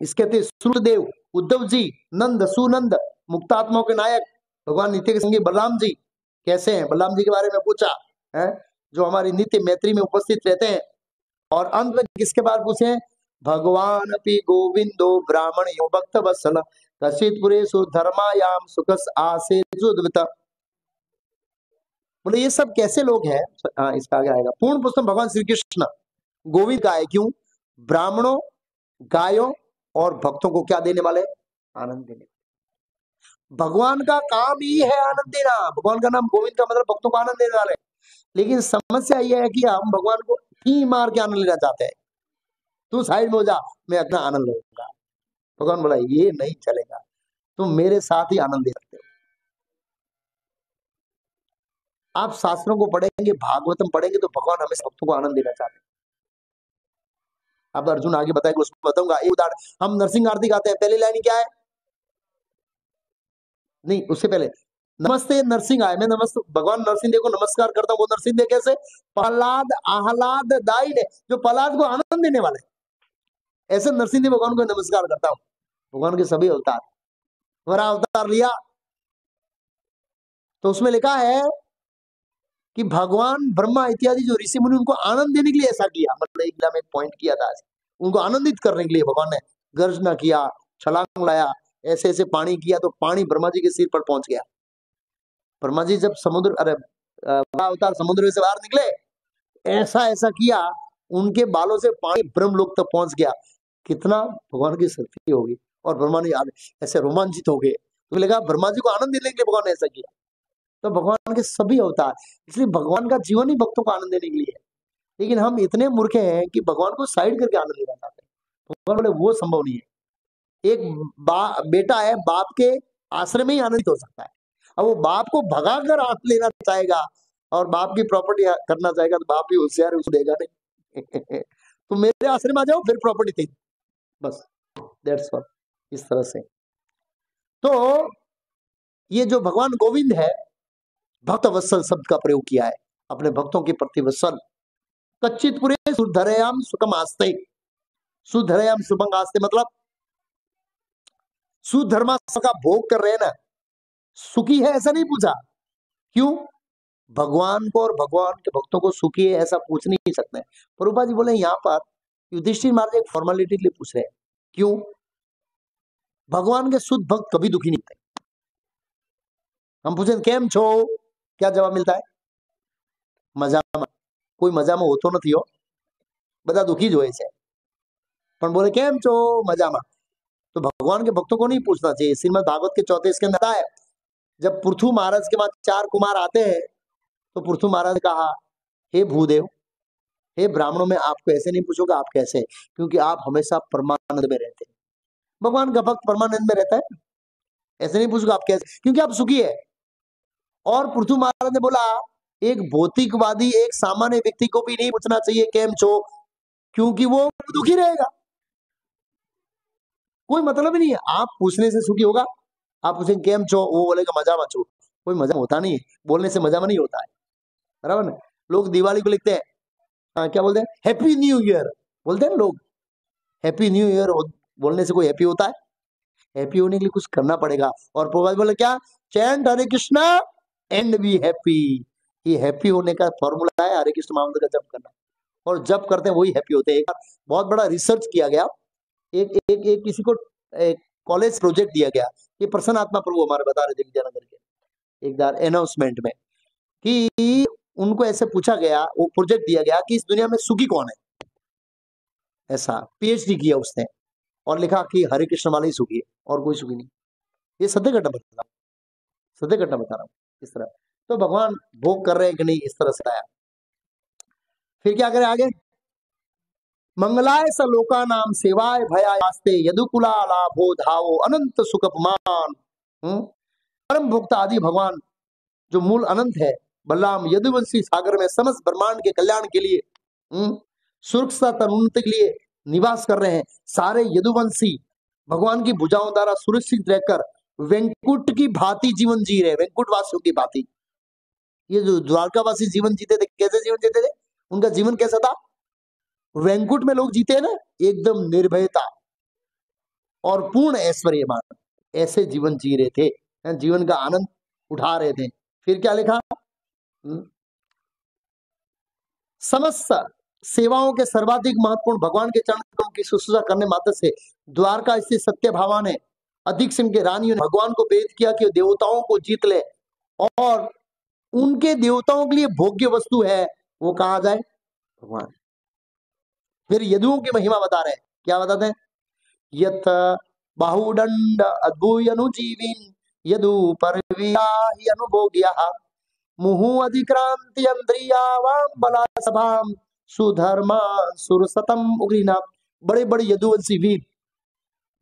इसके थे सूर्यदेव, उद्धव जी, नंद, सुनंद, मुक्तात्माओं के नायक, भगवान नित्य के संगी बलराम जी कैसे हैं, बलराम जी के बारे में पूछा है, जो हमारी नित्य मैत्री में उपस्थित रहते हैं। और अंत में किसके बारे पूछे, भगवान अपि गोविंदो ब्राह्मण यो भक्त वत्सल कशितपुरेषु धर्मायाम सुखस आसे जुद्वित। बोले ये सब कैसे लोग हैं। इसका आगे आएगा। पूर्ण पुस्तक भगवान श्री कृष्ण गोविंद का है, क्यों, ब्राह्मणों, गायों और भक्तों को क्या देने वाले, आनंद देने। भगवान का काम ही है आनंद देना। भगवान का नाम गोविंद का मतलब भक्तों को आनंद देने वाले। लेकिन समस्या यह है कि हम भगवान को ही मार के आनंद लेना चाहते हैं। तू साइड में हो जा, मैं अपना आनंद लूंगा। भगवान बोला ये नहीं चलेगा, तुम मेरे साथ ही आनंद ले सकते हो। आप शास्त्रों को पढ़ेंगे, भागवतम पढ़ेंगे, तो भगवान हमें भक्तों को आनंद देना चाहते हैं। अब अर्जुन आगे बताएगा, उसको बताऊंगा। एक उदाहरण, हम नरसिंह आरती गाते हैं, पहली लाइन क्या है? नहीं, उससे पहले नमस्ते नरसिंह आए, मैं नमस्ते भगवान नरसिंह देव को नमस्कार करता हूँ। वो नरसिंह देव कैसे? प्रहलाद आह्लाद दाई ने, जो प्रहलाद को आनंद देने वाले, ऐसे नरसिंह देव भगवान को नमस्कार करता हूँ। भगवान के सभी अवतार, हमारा अवतार लिया तो उसमें लिखा है कि भगवान ब्रह्मा इत्यादि जो ऋषि मुनि, उनको आनंद देने के लिए ऐसा किया। मतलब एक एक पॉइंट किया था, उनको आनंदित करने के लिए भगवान ने गर्जना किया, छलांग लाया, ऐसे ऐसे पानी किया, तो पानी ब्रह्मा जी के सिर पर पहुंच गया। ब्रह्मा जी जब समुद्र, अरे अवतार समुद्र से बाहर निकले, ऐसा ऐसा किया, उनके बालों से पानी ब्रह्मलोक तक पहुंच गया। कितना भगवान की शक्ति होगी। और ब्रह्मा ने ऐसे रोमांचित हो गए, तो लगा ब्रह्मा जी को आनंद देने के लिए भगवान ने ऐसा किया। तो भगवान के सभी अवतार, इसलिए भगवान का जीवन ही भक्तों को आनंद देने के लिए है। लेकिन हम इतने मूर्ख हैं कि भगवान को साइड करके आनंद लेना चाहते हैं। भगवान बोले वो संभव नहीं है। एक बेटा है, बाप के आश्रय में ही आनंदित हो सकता है। अब वो बाप को भगा कर आनंद लेना चाहेगा और बाप की प्रॉपर्टी करना चाहेगा, तो बाप ही होशियार है, उसको देगा नहीं। तो मेरे आश्रय में आ जाओ, फिर प्रॉपर्टी थी, बस, दैट्स ऑल। इस तरह से तो ये जो भगवान गोविंद है, भक्त वत्सल शब्द का प्रयोग किया है, अपने भक्तों के प्रति वत्सल। कच्चित पुरे सुधरयाम सुखम आस्ते, सुधरयाम सुखम आस्ते मतलब सुधर्मा का भोग कर रहे हैं ना, सुखी है ऐसा नहीं पूछा। क्यों? भगवान को और भगवान के भक्तों को सुखी है ऐसा पूछ नहीं सकते। प्रभुपाद जी बोले यहाँ पर युधिष्ठिर महाराज एक फॉर्मेलिटी के लिए पूछ रहे हैं। क्यों? भगवान के शुद्ध भक्त कभी दुखी नहीं होते। हम पूछे केम छो, क्या जवाब मिलता है? मजा में। कोई मजा में होतो नहीं हो, બધા दुखी जो है। पर बोले केम छो, मजा में। तो भगवान के भक्तों को नहीं पूछना चाहिए। श्रीमद् भागवत के 34 स्कंद में आता है, जब पृथु महाराज के बाद 4 कुमार आते हैं, तो पृथु महाराज ने कहा, हे भूदेव, हे ब्राह्मणों में आपको ऐसे नहीं पूछोगे आप कैसे, क्योंकि आप हमेशा परमानंद में रहते हैं। भगवान का भक्त परमानंद में रहता है, ऐसे नहीं पूछोगे आप कैसे, क्योंकि आप सुखी है। और पृथु महाराज ने बोला, एक भौतिकवादी, एक सामान्य व्यक्ति को भी नहीं पूछना चाहिए केम छो, क्योंकि वो दुखी रहेगा। कोई मतलब ही नहीं है। आप पूछने से सुखी होगा। आप पूछेंगे केम छो, वो बोलेगा मजा में छो। कोई मजा होता नहीं है, बोलने से मजा में नहीं होता है, बराबर ना। लोग दिवाली को लिखते हैं, क्या बोलते हैं? हैप्पी न्यू ईयर बोलते हैं लोग। हैप्पी न्यू ईयर बोलने से कोई हैप्पी होता है? हैप्पी होने के लिए कुछ करना पड़ेगा। और प्रभुपाद बोले क्या? Chant Hare Krishna and be happy. ये हैप्पी होने का फॉर्मूला है, हरे कृष्ण महामंत्र का जप करना। और जप करते हैं वही हैप्पी होते हैं। एक बहुत बड़ा रिसर्च किया गया, एक किसी को कॉलेज प्रोजेक्ट दिया गया। ये प्रसन्न आत्मा प्रभु हमारे बता रहे थे विद्यानगर के एक बार अनाउंसमेंट में, कि उनको ऐसे पूछा गया, वो प्रोजेक्ट दिया गया कि इस दुनिया में सुखी कौन है। ऐसा पीएचडी किया उसने और लिखा कि हरे कृष्ण वाले ही सुखी है और कोई सुखी नहीं। ये सत्य घटना बता रहा हूँ, सत्य घटना बता रहा हूँ। इस तरह तो भगवान भोग कर रहे हैं कि नहीं, इस तरह से आया। फिर क्या करें आगे? मंगलाय स लोका नाम सेवाय भयास्ते यदुकुला लाभो धावो अनंत सुख अपमान। परम भुक्त आदि भगवान जो मूल अनंत है, बलराम यदुवंशी सागर में समस्त ब्रह्मांड के कल्याण के लिए, सुरक्षा तरुन्नति के लिए निवास कर रहे हैं। सारे यदुवंशी भगवान की भुजाओं द्वारा सुरक्षित रहकर वेंकुट की भांति जीवन जी रहे, वेंकुट वासियों की भांति। ये जो द्वारकावासी जीवन जीते थे, कैसे जीवन जीते थे? उनका जीवन कैसा था? वेंकुट में लोग जीते हैं ना, एकदम निर्भयता और पूर्ण ऐश्वर्यमान, ऐसे जीवन जी रहे थे, जीवन का आनंद उठा रहे थे। फिर क्या लिखा? समस्त सेवाओं के सर्वाधिक महत्वपूर्ण भगवान के चरणों की शुश्रूषा करने मात्र से द्वारका स्थित सत्य भावा ने, अधिक सिंह के रानियों ने भगवान को प्रेरित किया कि देवताओं को जीत ले और उनके देवताओं के लिए भोग्य वस्तु है वो कहा जाए भगवान। फिर यदुओं की महिमा बता रहे हैं। क्या बताते हैं? यथ बाहुदंड अद्भुत अनुजीवीन यदु परवीयाहि अनुभोग्यः मुहु अधिक्रांति अंद्रिया वाम बला सभाम सुधर्मा सुरसतम उग्रीना। बड़े बड़े यदुवंशी वीर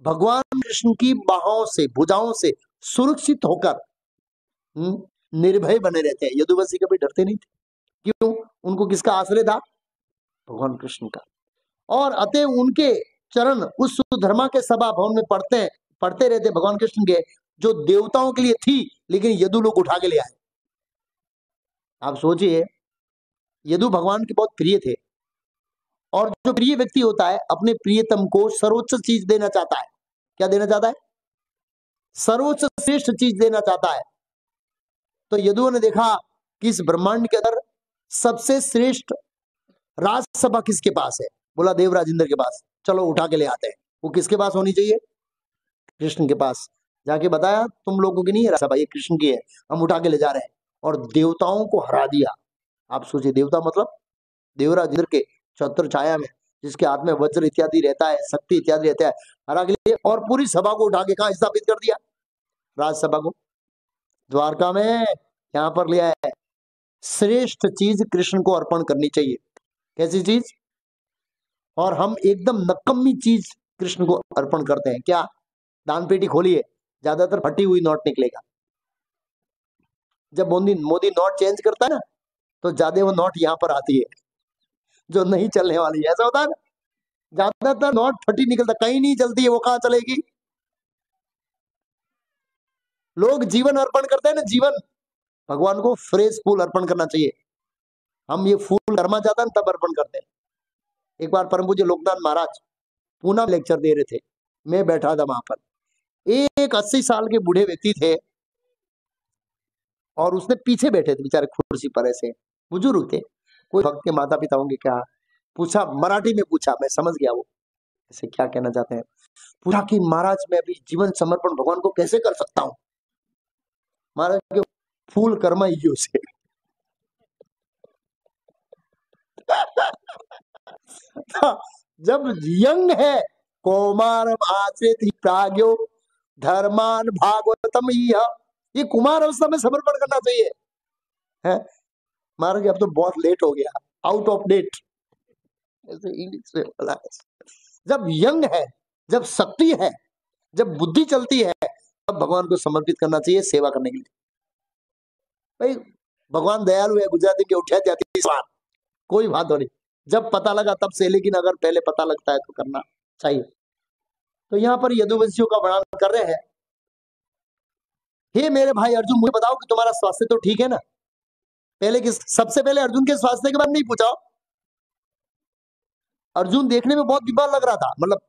भगवान कृष्ण की बाहों से, भुजाओं से सुरक्षित होकर निर्भय बने रहते हैं। यदुवंशी कभी डरते नहीं थे। क्यों? उनको किसका आश्रय था? भगवान कृष्ण का। और अतः उनके चरण उस सुधर्मा के सभा भवन में पढ़ते रहते भगवान कृष्ण के, जो देवताओं के लिए थी, लेकिन यदु लोग उठा के ले आए। आप सोचिए, यदु भगवान के बहुत प्रिय थे, और जो प्रिय व्यक्ति होता है अपने प्रियतम को सर्वोच्च चीज देना चाहता है। क्या देना चाहता है? सर्वोच्च श्रेष्ठ चीज देना चाहता है। तो यदुओं ने देखा कि इस ब्रह्मांड के अंदर सबसे श्रेष्ठ राजसभा किसके पास है? बोला देवराज इंद्र के पास। चलो उठा के ले आते हैं। वो किसके पास होनी चाहिए? कृष्ण के पास। जाके बताया तुम लोगों की नहीं है राजसभा, ये कृष्ण की है, हम उठा के ले जा रहे हैं। और देवताओं को हरा दिया। आप सोचिए, देवता मतलब देवराज इंद्र के छत्र छाया में, जिसके हाथ में वज्र इत्यादि रहता है, शक्ति इत्यादि रहता है, हरा के लिए। और पूरी सभा को उठा के कहां स्थापित कर दिया? राजसभा को, द्वारका में। यहां पर लिया है, श्रेष्ठ चीज कृष्ण को अर्पण करनी चाहिए। कैसी चीज? और हम एकदम नकम्मी चीज कृष्ण को अर्पण करते हैं। क्या? दान पेटी खोलिए, ज्यादातर फटी हुई नोट निकलेगा। जब मोदी नोट चेंज करता है ना, तो ज्यादा वो नोट यहाँ पर आती है, जो नहीं चलने वाली है। ऐसा होता है ना, ज्यादातर नोट फटी निकलता, कहीं नहीं चलती है, वो कहां चलेगी? लोग जीवन अर्पण करते हैं ना, जीवन। भगवान को फ्रेश फूल अर्पण करना चाहिए। हम ये फूल कर्मा जाता है तब अर्पण करते हैं। एक बार परम पूज्य लोकनाथ महाराज पूना लेक्चर दे रहे थे, मैं बैठा था वहां पर। एक 80 साल के बूढ़े व्यक्ति थे, और उसने पीछे बैठे थे बेचारे कुर्सी पर, ऐसे बुजुर्ग थे। कोई भक्त के माता पिता होंगे क्या? पूछा, मराठी में पूछा, मैं समझ गया वो ऐसे क्या कहना चाहते हैं। पूछा कि महाराज मैं अभी जीवन समर्पण भगवान को कैसे कर सकता हूँ? महाराज के फूल कर्मा यो से जब यंग है, कौमार आचरित प्राज्ञो धर्मान भागवतम, ये कुमार अवस्था में समर्पण करना चाहिए है। महाराज अब तो बहुत लेट हो गया, आउट ऑफ डेट, ऐसे इंग्लिश में बोला है। जब यंग है, जब शक्ति है, जब बुद्धि चलती है, तब भगवान को समर्पित करना चाहिए सेवा करने के लिए। भाई भगवान दयालु है, गुजराती के उठा जाती बात, कोई बात नहीं। जब पता लगा तब से, लेकिन अगर पहले पता लगता है तो करना चाहिए। तो यहाँ पर यदुवंशियों का वर्णन कर रहे हैं। हे मेरे भाई अर्जुन, मुझे बताओ कि तुम्हारा स्वास्थ्य तो ठीक है ना? सबसे पहले अर्जुन के स्वास्थ्य के बारे में नहीं पूछा। अर्जुन देखने में बहुत बीमार लग रहा था, मतलब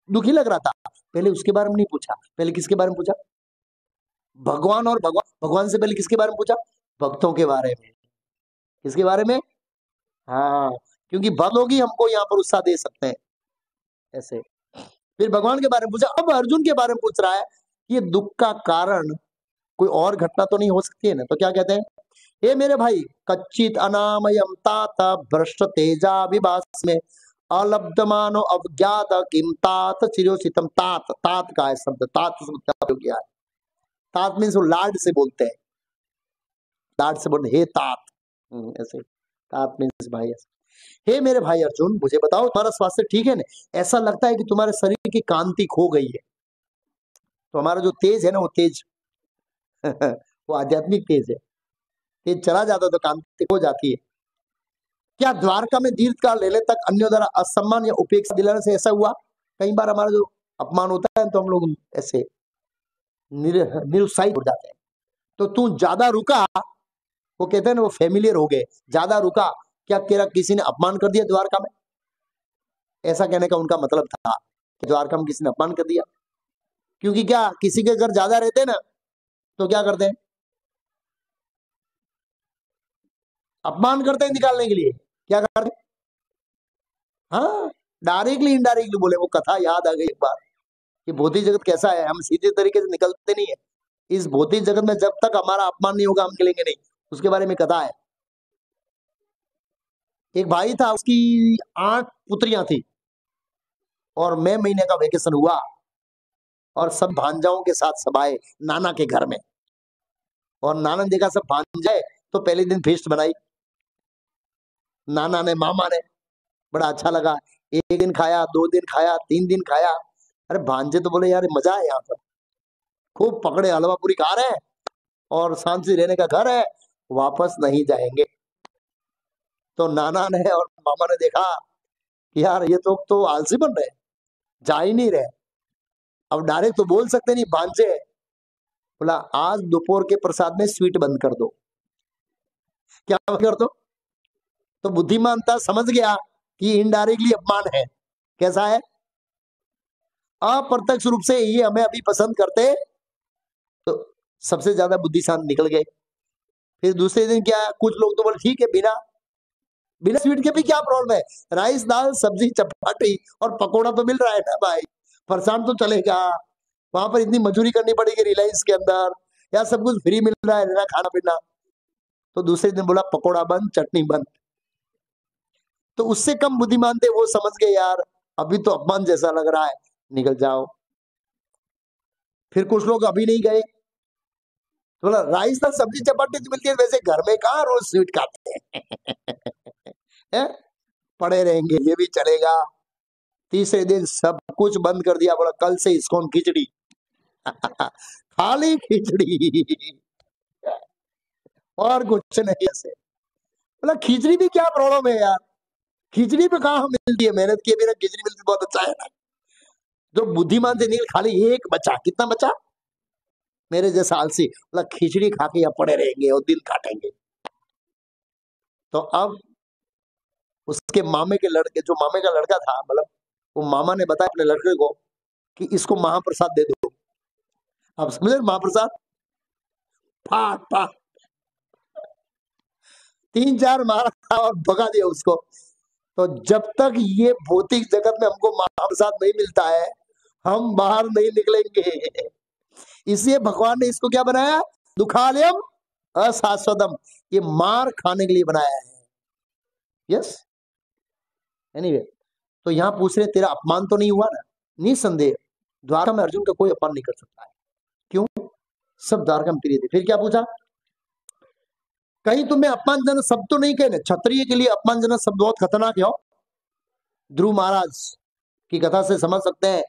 दुखी लग रहा था। पहले उसके बारे में नहीं पूछा। पहले किसके बारे में पूछा? भगवान। और भगवान से पहले किसके बारे में पूछा? भक्तों के बारे में। किसके बारे में? हाँ, क्योंकि भक्त लोग ही हमको यहाँ पर उत्साह दे सकते हैं ऐसे। फिर भगवान के बारे में पूछा। अब अर्जुन के बारे में पूछ रहा है, ये दुख का कारण कोई और घटना तो नहीं हो सकती है ना? तो क्या कहते हैं, हे मेरे भाई, कच्चित अनामयम तात भ्रष्ट तेजा विभास में अलब्ध मानो अवज्ञात किम तात चिरोचितम। तात, तात का है शब्द, तात शब्द का प्रयोग किया है। तात मीन्स लाड से बोलते हैं, लाड से बोलते, हे तात, ऐसे। तात मीन्स भाई। हे मेरे भाई अर्जुन, मुझे बताओ तुम्हारा स्वास्थ्य ठीक है ना? ऐसा लगता है कि तुम्हारे शरीर की कांति खो गई है। तो हमारा जो तेज है ना, वो तेज वो आध्यात्मिक तेज है। तेज चला जाता तो कांति खो जाती है। क्या द्वारका में दीर्घ काल रहने तक अन्यों द्वारा असम्मान या उपेक्षा दिलाने से ऐसा हुआ? कई बार हमारा जो अपमान होता है तो हम लोग ऐसे निरुत्साहित हो जाते हैं। तो तू ज्यादा रुका, वो कहते हैं ना, वो फेमिलियर हो गए, ज्यादा रुका। क्या तेरा किसी ने अपमान कर दिया द्वारका में? ऐसा कहने का उनका मतलब था कि द्वारका में किसी ने अपमान कर दिया। क्योंकि क्या, किसी के घर ज्यादा रहते हैं ना, तो क्या करते हैं? अपमान करते हैं निकालने के लिए। क्या करते हैं? हाँ, डायरेक्टली इनडायरेक्टली बोले। वो कथा याद आ गई एक बार कि भौतिक जगत कैसा है, हम सीधे तरीके से निकलते नहीं है। इस भौतिक जगत में जब तक हमारा अपमान नहीं होगा हम निकलेंगे नहीं। उसके बारे में कथा है। एक भाई था, उसकी 8 पुत्रियां थी, और मई महीने का वेकेशन हुआ, और सब भांजाओं के साथ सब आए नाना के घर में। और नाना ने देखा सब भांजाए, तो पहले दिन फेस्ट बनाई नाना ने, मामा ने, बड़ा अच्छा लगा। एक दिन खाया, 2 दिन खाया, 3 दिन खाया। अरे भांजे तो बोले यार मजा है यहाँ पर, खूब पकड़े, हलवा पूरी खा रहे हैं और शांति रहने का घर है, वापस नहीं जाएंगे। तो नाना ने और मामा ने देखा कि यार ये तो आलसी बन रहे, जा ही नहीं रहे। अब डायरेक्ट तो बोल सकते नहीं भांजे, बोला आज दोपहर के प्रसाद में स्वीट बंद कर दो। क्या बंद कर दो? तो बुद्धिमान था, समझ गया कि इनडायरेक्टली अपमान है। कैसा है? अप्रत्यक्ष रूप से ये हमें अभी पसंद करते तो सबसे ज्यादा बुद्धिमान निकल गए। फिर दूसरे दिन क्या, कुछ लोग तो बोले ठीक है, बिना बिना स्वीट के भी क्या प्रॉब्लम है, राइस दाल सब्जी चपाटी और पकोड़ा तो मिल रहा है ना भाई, फरसान तो चलेगा। वहां पर इतनी मजदूरी करनी पड़ेगी रिलायंस के अंदर, या सब कुछ फ्री मिल रहा है ना, खाना पीना। तो दूसरे दिन बोला पकोड़ा बंद, चटनी बंद। तो उससे कम बुद्धिमान थे, वो समझ गए यार अभी तो अपमान जैसा लग रहा है, निकल जाओ। फिर कुछ लोग अभी नहीं गए, तो बोला राइस दाल सब्जी चपाटी तो मिलती है, वैसे घर में कहाँ रोज स्वीट खाते हैं पड़े रहेंगे, ये भी चलेगा। तीसरे दिन सब कुछ बंद कर दिया, बोला कल से इस्कॉन खिचड़ी खाली खिचड़ी और कुछ नहीं। ऐसे बोला खिचड़ी भी क्या प्रॉब्लम है यार, खिचड़ी पे कहाँ मिलती है, मेहनत किए बिना खिचड़ी मिलती बहुत अच्छा है ना। जो बुद्धिमान से निकल, खाली एक बचा, कितना बचा? मेरे जैसा आलसी, बोला खिचड़ी खा के या पड़े रहेंगे और दिन काटेंगे। तो अब उसके मामे के लड़के, जो मामे का लड़का था, मतलब वो मामा ने बताया अपने लड़के को कि इसको महाप्रसाद दे दो। अब समझे महाप्रसाद, फाट फाट 3-4 मारा और भगा दिया उसको। तो जब तक ये भौतिक जगत में हमको महाप्रसाद नहीं मिलता है, हम बाहर नहीं निकलेंगे। इसलिए भगवान ने इसको क्या बनाया, दुखालयम अशाश्वतम, ये मार खाने के लिए बनाया है। यस, एनीवे, तो यहाँ पूछ रहे तेरा अपमान तो नहीं हुआ ना? निसंदेह द्वारका में अर्जुन का कोई अपमान नहीं कर सकता है। क्यों? सब द्वारका में प्रिय थे। फिर क्या पूछा, कहीं तुम्हें अपमानजनक शब्द तो नहीं कहने? क्षत्रिय के लिए अपमानजनक शब्द बहुत खतरनाक है। ध्रुव महाराज की कथा से समझ सकते हैं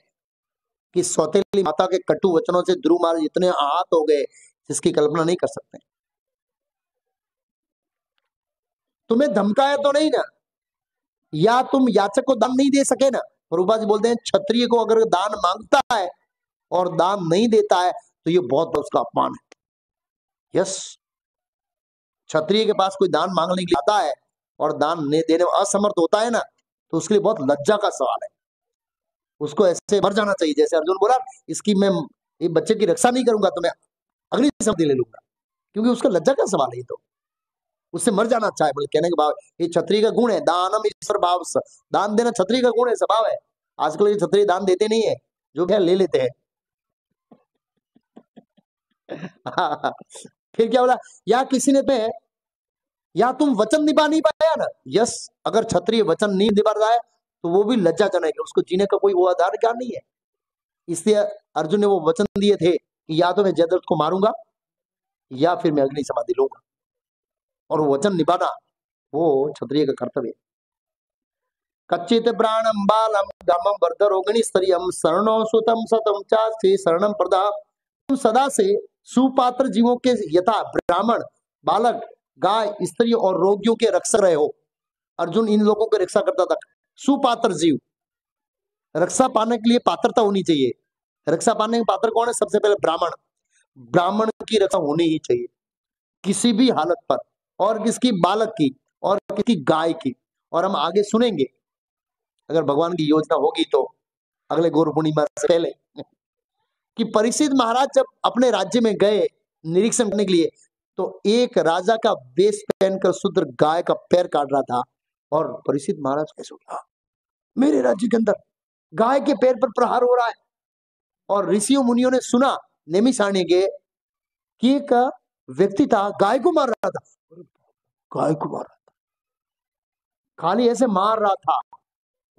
कि सौतेली माता के कटु वचनों से ध्रुव महाराज इतने आहत हो गए जिसकी कल्पना नहीं कर सकते। तुम्हें धमकाया तो नहीं ना, या तुम याचक को दान नहीं दे सके ना? प्रभुपाद जी बोलते हैं क्षत्रिय को अगर दान मांगता है और दान नहीं देता है तो ये बहुत उसका अपमान है। यस, क्षत्रिय के पास कोई दान मांगने के लिए आता है और दान नहीं देने में असमर्थ होता है ना, तो उसके लिए बहुत लज्जा का सवाल है। उसको ऐसे मर जाना चाहिए, जैसे अर्जुन बोला इसकी मैं ये बच्चे की रक्षा नहीं करूंगा तो मैं अग्नि शब्द ले लूंगा, क्योंकि उसका लज्जा का सवाल है। ये तो उससे मर जाना अच्छा है। बोले कहने के भाव, ये क्षत्रिय का गुण है, दानम ईश्वर भाव, दान देना क्षत्रिय का गुण है, स्वभाव है। आजकल ये क्षत्रिय दान देते नहीं है, जो क्या ले लेते हैं। फिर क्या बोला, या किसी ने पे, या तुम वचन निभा नहीं पाया ना? यस, अगर क्षत्रिय वचन नहीं निभा रहा है तो वो भी लज्जाजनक है, उसको जीने का कोई वो आधार क्या नहीं है। इसलिए अर्जुन ने वो वचन दिए थे कि या तो मैं जयद्रथ को मारूंगा या फिर मैं अग्नि समाधि लूंगा, और वो वचन निभाना वो क्षत्रिय का कर्तव्य है। कच्चित प्राणम बालम गमम वर्धरोगिणी स्तरियम शरणो सुतम सतम चास्ति शरणम प्रदा। तुम सदा से सुपात्र जीवों के यथा ब्राह्मण, बालक, गाय, स्त्री और रोगियों के रक्षक रहे हो। अर्जुन इन लोगों की रक्षा करता था। सुपात्र जीव, रक्षा पाने के लिए पात्रता होनी चाहिए। रक्षा पाने के पात्र कौन है? सबसे पहले ब्राह्मण। ब्राह्मण की रक्षा होनी ही चाहिए किसी भी हालत पर, और किसकी? बालक की, और किसकी? गाय की। और हम आगे सुनेंगे, अगर भगवान की योजना होगी तो अगले गुरु पूर्णिमा से पहले, कि परीक्षित महाराज जब अपने राज्य में गए निरीक्षण करने के लिए, तो एक राजा का वेश पहनकर शूद्र गाय का पैर काट रहा था। और परीक्षित महाराज कैसे उठा, मेरे राज्य के अंदर गाय के पैर पर प्रहार हो रहा है। और ऋषियों मुनियों ने सुना, नेमिषारण्य के, कि एक व्यक्ति था गाय को मार रहा था। गाय को मार रहा था, खाली ऐसे मार रहा था।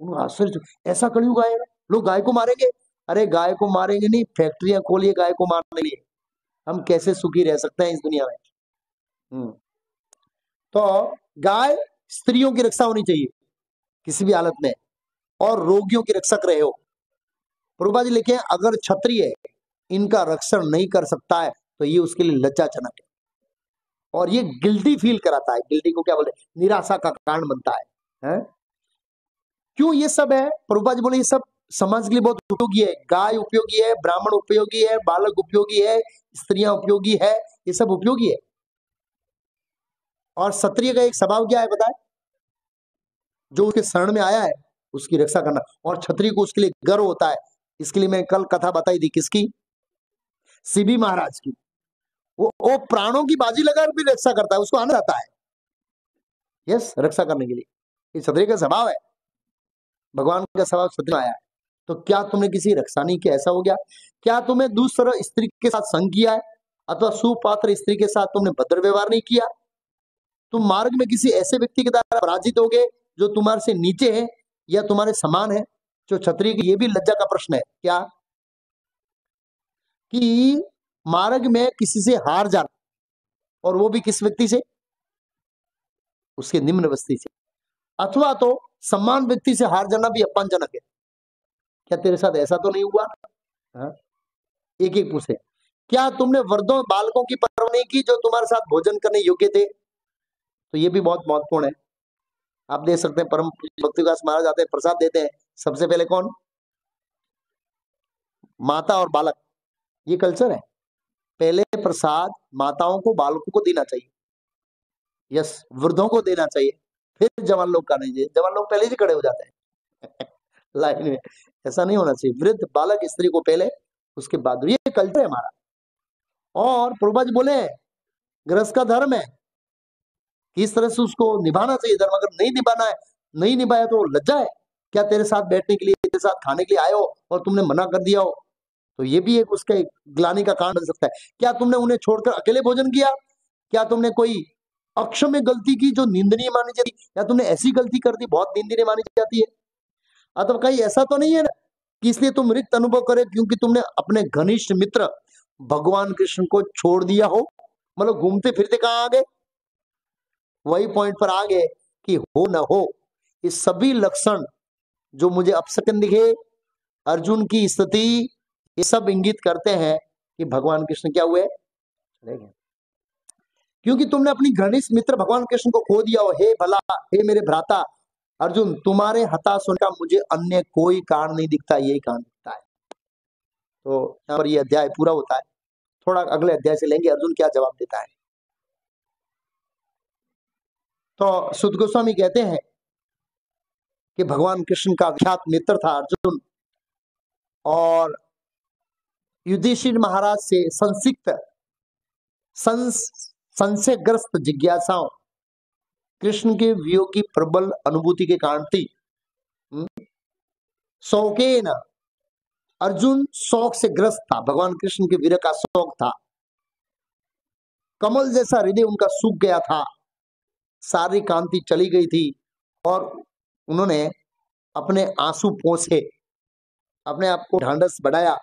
उन्होंने आश्चर्य, ऐसा कलयुग आएगा लोग गाय को मारेंगे? अरे गाय को मारेंगे नहीं, फैक्ट्रियां खोलिए गाय को मारने के लिए। हम कैसे सुखी रह सकते हैं इस दुनिया में? तो गाय, स्त्रियों की रक्षा होनी चाहिए किसी भी हालत में। और रोगियों की रक्षक रहे हो। प्रभुपाद जी लिखे अगर क्षत्रिय इनका रक्षण नहीं कर सकता है तो ये उसके लिए लज्जाजनक है और ये गिल्टी फील कराता है। गिल्टी को क्या बोलते हैं, निराशा का कारण बनता है? क्यों ये सब है? प्रभुपाद जी बोले ये सब समाज के लिए बहुत उपयोगी है। गाय उपयोगी है, ब्राह्मण उपयोगी है, बालक उपयोगी है, स्त्रियां उपयोगी है, ये सब उपयोगी है। और क्षत्रिय का एक स्वभाव क्या है बताए, जो उसके शरण में आया है उसकी रक्षा करना, और क्षत्रिय को उसके लिए गर्व होता है। इसके लिए मैं कल कथा बताई थी किसकी, सीबी महाराज की। वो प्राणों की बाजी लगाकर भी रक्षा करता है, उसको आनंद आता है यस रक्षा करने के लिए। ये क्षत्रिय का स्वभाव है, भगवान का स्वभाव क्षत्रिय आया है। तो क्या तुमने किसी रक्षा नहीं किया, ऐसा हो गया? क्या तुमने दूसरा स्त्री के साथ संग किया है अथवा सुपात्र स्त्री के साथ तुमने भद्र व्यवहार नहीं किया? तुम मार्ग में किसी ऐसे व्यक्ति के द्वारा पराजित होगे जो तुम्हारे से नीचे है या तुम्हारे समान है? जो क्षत्रिय की, ये भी लज्जा का प्रश्न है क्या, कि मार्ग में किसी से हार जाना, और वो भी किस व्यक्ति से, उसके निम्न व्यक्ति से, अथवा तो सम्मान व्यक्ति से हार जाना भी अपमानजनक है। क्या तेरे साथ ऐसा तो नहीं हुआ? हाँ? एक एक पूछे। क्या तुमने वृद्धों बालकों की परवाह नहीं की जो तुम्हारे साथ भोजन करने योग्य थे? तो ये भी बहुत महत्वपूर्ण है। आप देख सकते हैं परम भक्ति विकास महाराज आते हैं, प्रसाद देते हैं, सबसे पहले कौन, माता और बालक। ये कल्चर है, पहले प्रसाद माताओं को बालकों को देना चाहिए, यस वृद्धों को देना चाहिए, फिर जवान लोग का नहीं चाहिए। जवान लोग पहले ही खड़े हो जाते हैं लाइन में, ऐसा नहीं होना चाहिए। वृद्ध बालक स्त्री को पहले, उसके बाद, ये कल्चर है हमारा। और प्रभुपाद जी बोले गृहस्थ का धर्म है किस तरह से उसको निभाना चाहिए धर्म। अगर नहीं निभाना है, नहीं निभाया तो लज्जा है। क्या तेरे साथ बैठने के लिए, तेरे साथ खाने के लिए आए हो और तुमने मना कर दिया हो, तो ये भी एक उसका ग्लानि का कारण बन सकता है। क्या तुमने उन्हें छोड़कर अकेले भोजन किया? क्या तुमने कोई अक्षम्य गलती की जो निंदनीय मानी जाती, या तुमने ऐसी गलती कर दी बहुत निंदनीय मानी जाती है? अथवा कहीं ऐसा तो नहीं है ना कि इसलिए तुम रिक्त अनुभव करे क्योंकि तुमने अपने घनिष्ठ मित्र भगवान कृष्ण को छोड़ दिया हो? मतलब घूमते फिरते कहाँ आ गए, वही पॉइंट पर आ गए कि हो न हो, ये सभी लक्षण जो मुझे अपशकन दिखे, अर्जुन की स्थिति, ये सब इंगित करते हैं कि भगवान कृष्ण क्या हुए, चले गए। क्योंकि तुमने अपनी घनिष्ठ मित्र भगवान कृष्ण को खो दिया हो। हे भला, हे मेरे भ्राता अर्जुन, तुम्हारे हताश होने का मुझे अन्य कोई कारण नहीं दिखता, यही कारण दिखता है। तो यहाँ पर ये अध्याय पूरा होता है। थोड़ा अगले अध्याय से लेंगे अर्जुन क्या जवाब देता है। तो सुत गोस्वामी कहते हैं कि भगवान कृष्ण का विख्यात मित्र था अर्जुन, और युधिष्ठिर महाराज से संसिक्त संशयग्रस्त जिज्ञासाओं कृष्ण के वियोग की प्रबल अनुभूति के कारण थी। शौकेन, अर्जुन शौक से ग्रस्त था, भगवान कृष्ण के विरह का शौक था। कमल जैसा हृदय उनका सूख गया था, सारी कांति चली गई थी, और उन्होंने अपने आंसू पोंछे, अपने आप को ढांढस बढ़ाया,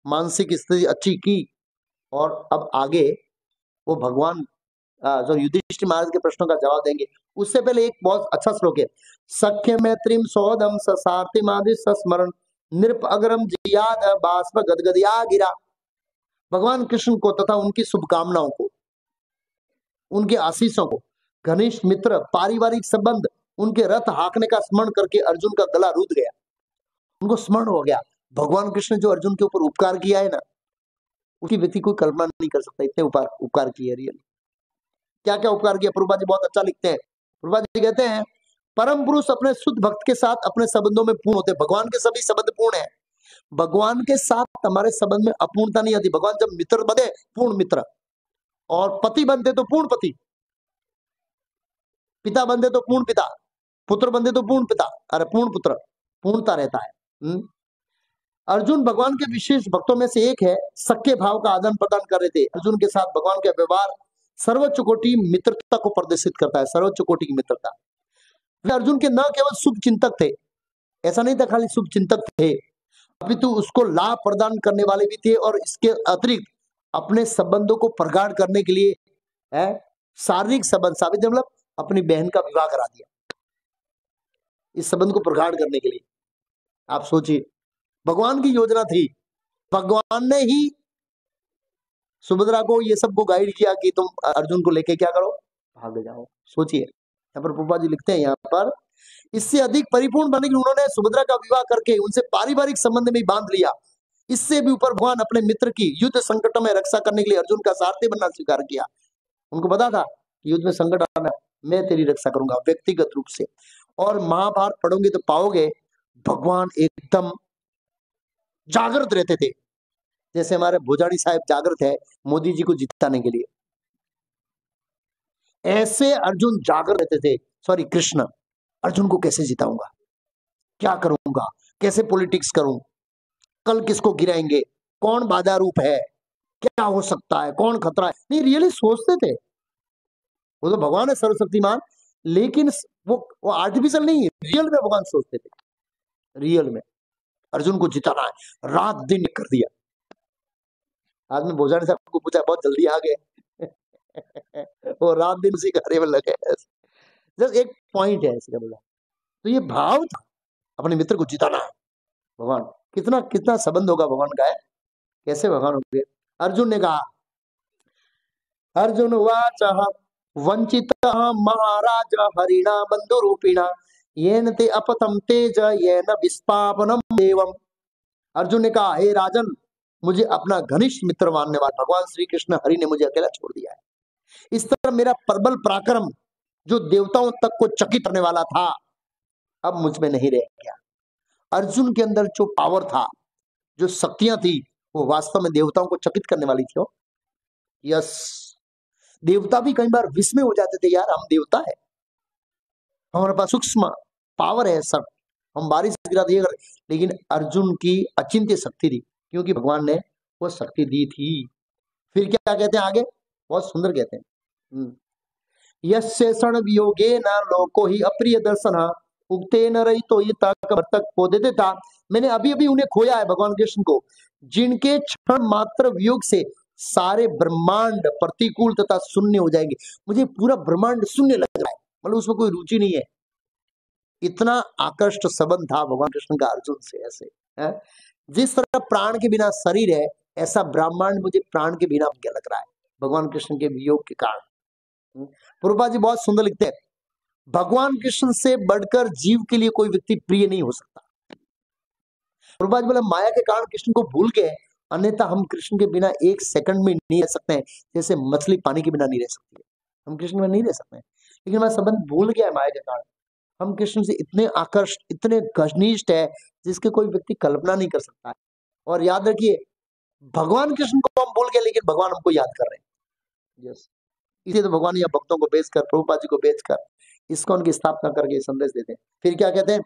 मानसिक स्थिति अच्छी की, और अब आगे वो भगवान जो युधिष्ठिर महाराज के प्रश्नों का जवाब देंगे। उससे पहले एक बहुत अच्छा श्लोक है, सख्य मैत्रीम सौदम सार्थिमादि स्मरण नृप अगरम जियाद बाष्प गदगदया गिरा। भगवान कृष्ण को तथा उनकी शुभकामनाओं को, उनके आशीषों को, घनिष्ठ मित्र, पारिवारिक संबंध, उनके रथ हाँकने का स्मरण करके अर्जुन का गला रुध गया, उनको स्मरण हो गया भगवान कृष्ण ने जो अर्जुन के ऊपर उपकार किया है ना, उसकी व्यक्ति कोई कल्पना नहीं कर सकता, इतने उपकार किए रियल। क्या क्या उपकार किया, प्रभुपाद जी बहुत अच्छा लिखते हैं। प्रभुपाद जी कहते हैं परम पुरुष अपने शुद्ध भक्त के साथ अपने संबंधों में पूर्ण होते हैं। भगवान के सभी संबंध पूर्ण है, भगवान के साथ हमारे संबंध में अपूर्णता नहीं आती। भगवान जब मित्र बने पूर्ण मित्र, और पति बनते तो पूर्ण पति, पिता बनते तो पूर्ण पिता, पुत्र बनते तो पूर्ण पिता, अरे पूर्ण पुत्र, पूर्णता रहता है। अर्जुन भगवान के विशेष भक्तों में से एक है, सख्य भाव का आदान प्रदान कर रहे थे। अर्जुन के साथ भगवान का व्यवहार सर्वोच्च कोटि मित्रता को प्रदर्शित करता है, सर्वोच्च कोटि की मित्रता। वे अर्जुन के न केवल शुभ चिंतक थे, ऐसा नहीं था खाली शुभ चिंतक थे, अपितु उसको लाभ प्रदान करने वाले भी थे, और इसके अतिरिक्त अपने संबंधों को प्रगाढ़ करने के लिए है शारीरिक संबंध, साबित मतलब अपनी बहन का विवाह करा दिया, इस संबंध को प्रगाढ़ करने के लिए। आप सोचिए, भगवान की योजना थी, भगवान ने ही सुभद्रा को ये सबको गाइड किया कि तुम अर्जुन को लेके क्या करो, भाग जाओ। सोचिए, यहाँ पर प्रभुपाद जी लिखते हैं, यहाँ पर इससे अधिक परिपूर्ण बनने के लिए उन्होंने सुभद्रा का विवाह करके उनसे पारिवारिक संबंध में ही बांध लिया। इससे भी ऊपर भगवान अपने मित्र की युद्ध संकट में रक्षा करने के लिए अर्जुन का सारथी बनना स्वीकार किया। उनको पता था कि युद्ध में संकट आना, मैं तेरी रक्षा करूंगा व्यक्तिगत रूप से। और महाभारत पढ़ोगे तो पाओगे भगवान एकदम जागृत रहते थे, जैसे हमारे भुजानी साहब जागृत है मोदी जी को जिताने के लिए, ऐसे अर्जुन जागृत रहते थे। सॉरी, कृष्ण, अर्जुन को कैसे जिताऊंगा, क्या करूंगा, कैसे पॉलिटिक्स करूं, कल किसको गिराएंगे, कौन बाधा रूप है, क्या हो सकता है, कौन खतरा है। नहीं, रियली सोचते थे। वो तो भगवान है सर्वशक्तिमान, लेकिन वो आर्टिफिशियल नहीं, रियल में भगवान सोचते थे। रियल में अर्जुन को जिताना है, रात दिन कर दिया। आज मैं भोजानी साहब को पूछा, बहुत जल्दी आ गए वो रात दिन उसी कार्य में लगे। जस्ट एक पॉइंट है ऐसे का बोला। तो ये भाव था, अपने मित्र को जिताना है। भगवान कितना कितना संबंध होगा भगवान का है, कैसे भगवान होंगे। अर्जुन ने कहा, अर्जुन वाच वंचित महाराज हरिणा बंधु रूपिणा येन ते अपतम तेज येन विस्पापनम देवम। अर्जुन ने कहा, हे राजन, मुझे अपना घनिष्ठ मित्र मानने वाला भगवान श्री कृष्ण हरि ने मुझे अकेला छोड़ दिया है। इस तरह मेरा प्रबल पराक्रम जो देवताओं तक को चकित करने वाला था, अब मुझ में नहीं रह गया। अर्जुन के अंदर जो पावर था, जो शक्तियां थी, वो वास्तव में देवताओं को चकित करने वाली थी। यस, देवता भी कई बार विस्मय हो जाते थे, यार हम देवता है, हमारे पास सूक्ष्म पावर है, सब हम बारिश गिरा दिए, लेकिन अर्जुन की अचिंत्य शक्ति थी, क्योंकि भगवान ने वो शक्ति दी थी। फिर क्या कहते हैं आगे, बहुत सुंदर कहते हैं, यस्य क्षण वियोगे न लोको ही अप्रिय दर्शन उगते न रही तो ये तक को देते था। मैंने अभी अभी उन्हें खोया है, भगवान कृष्ण को, जिनके क्षण मात्र वियोग से सारे ब्रह्मांड प्रतिकूल तथा शून्य हो जाएंगे। मुझे पूरा ब्रह्मांड शून्य लग रहा है, मतलब उसमें कोई रुचि नहीं है। इतना आकर्षक संबंध था भगवान कृष्ण का अर्जुन से। ऐसे है, जिस तरह प्राण के बिना शरीर है, ऐसा ब्रह्मांड मुझे प्राण के बिना क्या लग रहा है, भगवान कृष्ण के वियोग के कारण। प्रभुपाद जी बहुत सुंदर लिखते हैं, भगवान कृष्ण से बढ़कर जीव के लिए कोई व्यक्ति प्रिय नहीं हो सकता। प्रभुपाद जी बोले, माया के कारण कृष्ण को भूल गए, अन्यथा हम कृष्ण के बिना एक सेकंड में नहीं रह सकते हैं, जैसे मछली पानी के बिना नहीं रह सकती है, हम कृष्ण में नहीं रह सकते हैं। लेकिन हमारा संबंध भूल गया है माया के कारण। हम कृष्ण से इतने आकर्षित, इतने घनिष्ठ है, जिसके कोई व्यक्ति कल्पना नहीं कर सकता है। और याद रखिए, भगवान कृष्ण को हम भूल गए, लेकिन भगवान हमको याद कर रहे हैं। यस, इसलिए तो भगवान या भक्तों को बेचकर, प्रभुपाद जी को बेचकर इस्कॉन की स्थापना करके संदेश देते हैं। फिर क्या कहते हैं,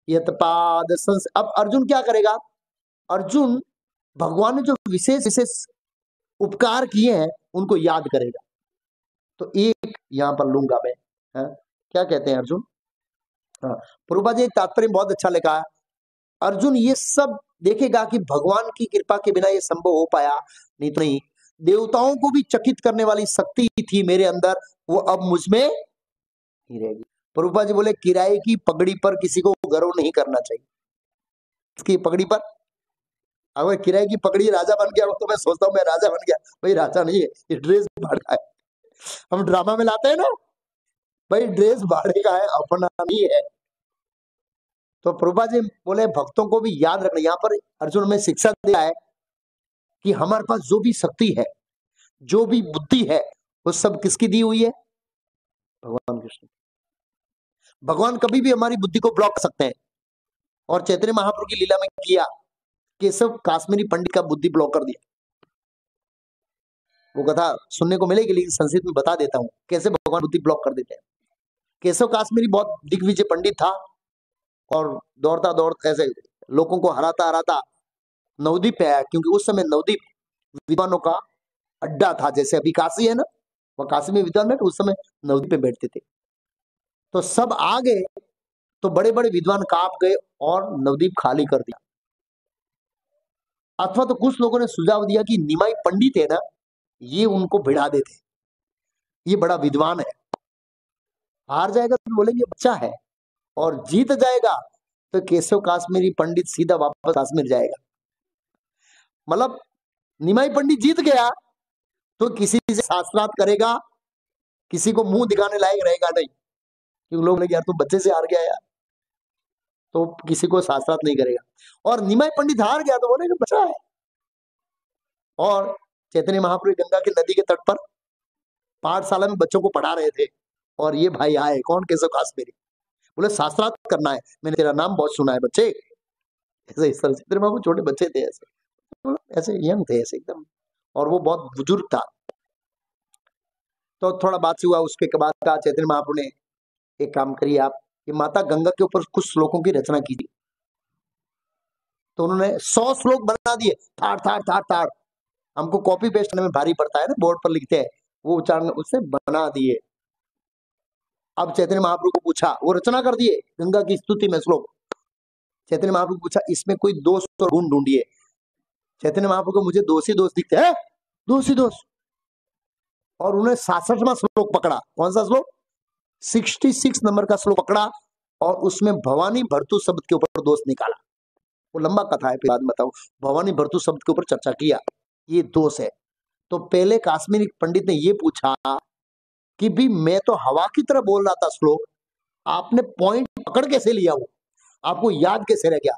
यत्पाद संस। अब अर्जुन क्या करेगा, अर्जुन भगवान ने जो विशेष विशेष उपकार किए हैं उनको याद करेगा। तो एक यहां पर लूंगा मैं, है? क्या कहते हैं अर्जुन, हाँ, प्रभुपाद जी एक तात्पर्य बहुत अच्छा लिखा है। अर्जुन ये सब देखेगा कि भगवान की कृपा के बिना ये संभव हो पाया नहीं, तो नहीं, देवताओं को भी चकित करने वाली शक्ति थी मेरे अंदर, वो अब मुझ में ही रहेगी। प्रभुपाद जी बोले, किराए की पगड़ी पर किसी को गर्व नहीं करना चाहिए। इसकी पगड़ी पर, अगर किराए की पगड़ी राजा बन गया तो मैं सोचता हूँ मैं राजा बन गया। भाई राजा नहीं है, ये ड्रेस भाड़ा है। हम ड्रामा में लाते हैं ना, भाई ड्रेस भाड़े का है, अपना नहीं है। तो प्रभुपाद जी बोले, भक्तों को भी याद रखना। यहाँ पर अर्जुन में शिक्षा दिया है कि हमारे पास जो भी शक्ति है, जो भी बुद्धि है, वो सब किसकी दी हुई है, भगवान कृष्ण। भगवान कभी भी हमारी बुद्धि को ब्लॉक कर सकते हैं, और चैतन्य महाप्रभु की लीला में किया, केशव काश्मीरी पंडित का बुद्धि ब्लॉक कर दिया। वो कथा सुनने को मिलेगी, लेकिन संक्षिप्त में बता देता हूं कैसे भगवान बुद्धि ब्लॉक कर देते हैं। केशव काश्मीरी बहुत दिग्विजय पंडित था, और दौड़ता दौड़ता ऐसे लोगों को हराता हराता नवद्वीप पे आया, क्योंकि उस समय नवद्वीप विद्वानों का अड्डा था। जैसे अभी काशी है ना, वह काशी में विद्वान बैठे, उस समय नवद्वीप पे बैठते थे। तो सब आ गए, तो बड़े बड़े विद्वान कांप गए और नवद्वीप खाली कर दिया। अथवा तो कुछ लोगों ने सुझाव दिया कि निमाई पंडित है ना, ये उनको भिड़ा देते, ये बड़ा विद्वान है, हार जाएगा तो बोलेंगे बच्चा है, और जीत जाएगा तो केशव काश्मीरी पंडित सीधा वापस काश्मीर जाएगा। मतलब निमाई पंडित जीत गया तो किसी से शास्त्रार्थ करेगा, किसी को मुंह दिखाने लायक रहेगा नहीं, क्योंकि लोग लगे यार तू बच्चे से हार गया यार, तो किसी को शास्त्रार्थ नहीं करेगा। और निमाई पंडित हार गया तो बोलेगा बचा है। और चैतन्य महाप्रभु गंगा की नदी के तट पर पाठशाला में बच्चों को पढ़ा रहे थे, और ये भाई आए, कौन, केशव काश्मीरी। बोले शास्त्रार्थ करना है, मैंने तेरा नाम बहुत सुना है बच्चे। ऐसे इस तरह से चैतन्य महाप्रभु छोटे बच्चे थे, ऐसे यंग थे ऐसे एकदम, और वो बहुत बुजुर्ग था। तो थोड़ा बात हुआ, उसके बाद का चैतन्य महाप्रभु ने एक काम करिए आप, ये माता गंगा के ऊपर कुछ श्लोकों की रचना की थी। तो उन्होंने 100 श्लोक बना दिए, थाड़ थाड़ थाड़ थाड़। हमको कॉपी पेस्ट करने में भारी पड़ता है ना, बोर्ड पर लिखते हैं, वो उच्चारण उससे बना दिए। अब चैतन्य महाप्रभु को पूछा, वो रचना कर दिए गंगा की स्तुति में श्लोक। चैतन्य महाप्रभु को पूछा इसमें कोई दोष और गुण ढूंढिए। चैतन्य महाप्रभु को मुझे दोषी दोष दिखते हैं, दोषी दोष। और उन्हें 66वां श्लोक पकड़ा। कौन सा श्लोक? 66 नंबर का श्लोक पकड़ा, और उसमें भवानी भर्तु शब्द के ऊपर दोष निकाला। वो लंबा कथा है, बाद में बताऊं। भवानी भर्तु शब्द के ऊपर चर्चा किया, ये दोष है। तो पहले काश्मीरी पंडित ने ये पूछा कि भी मैं तो हवा की तरह बोल रहा था श्लोक, आपने पॉइंट पकड़ कैसे लिया, वो आपको याद कैसे रह गया?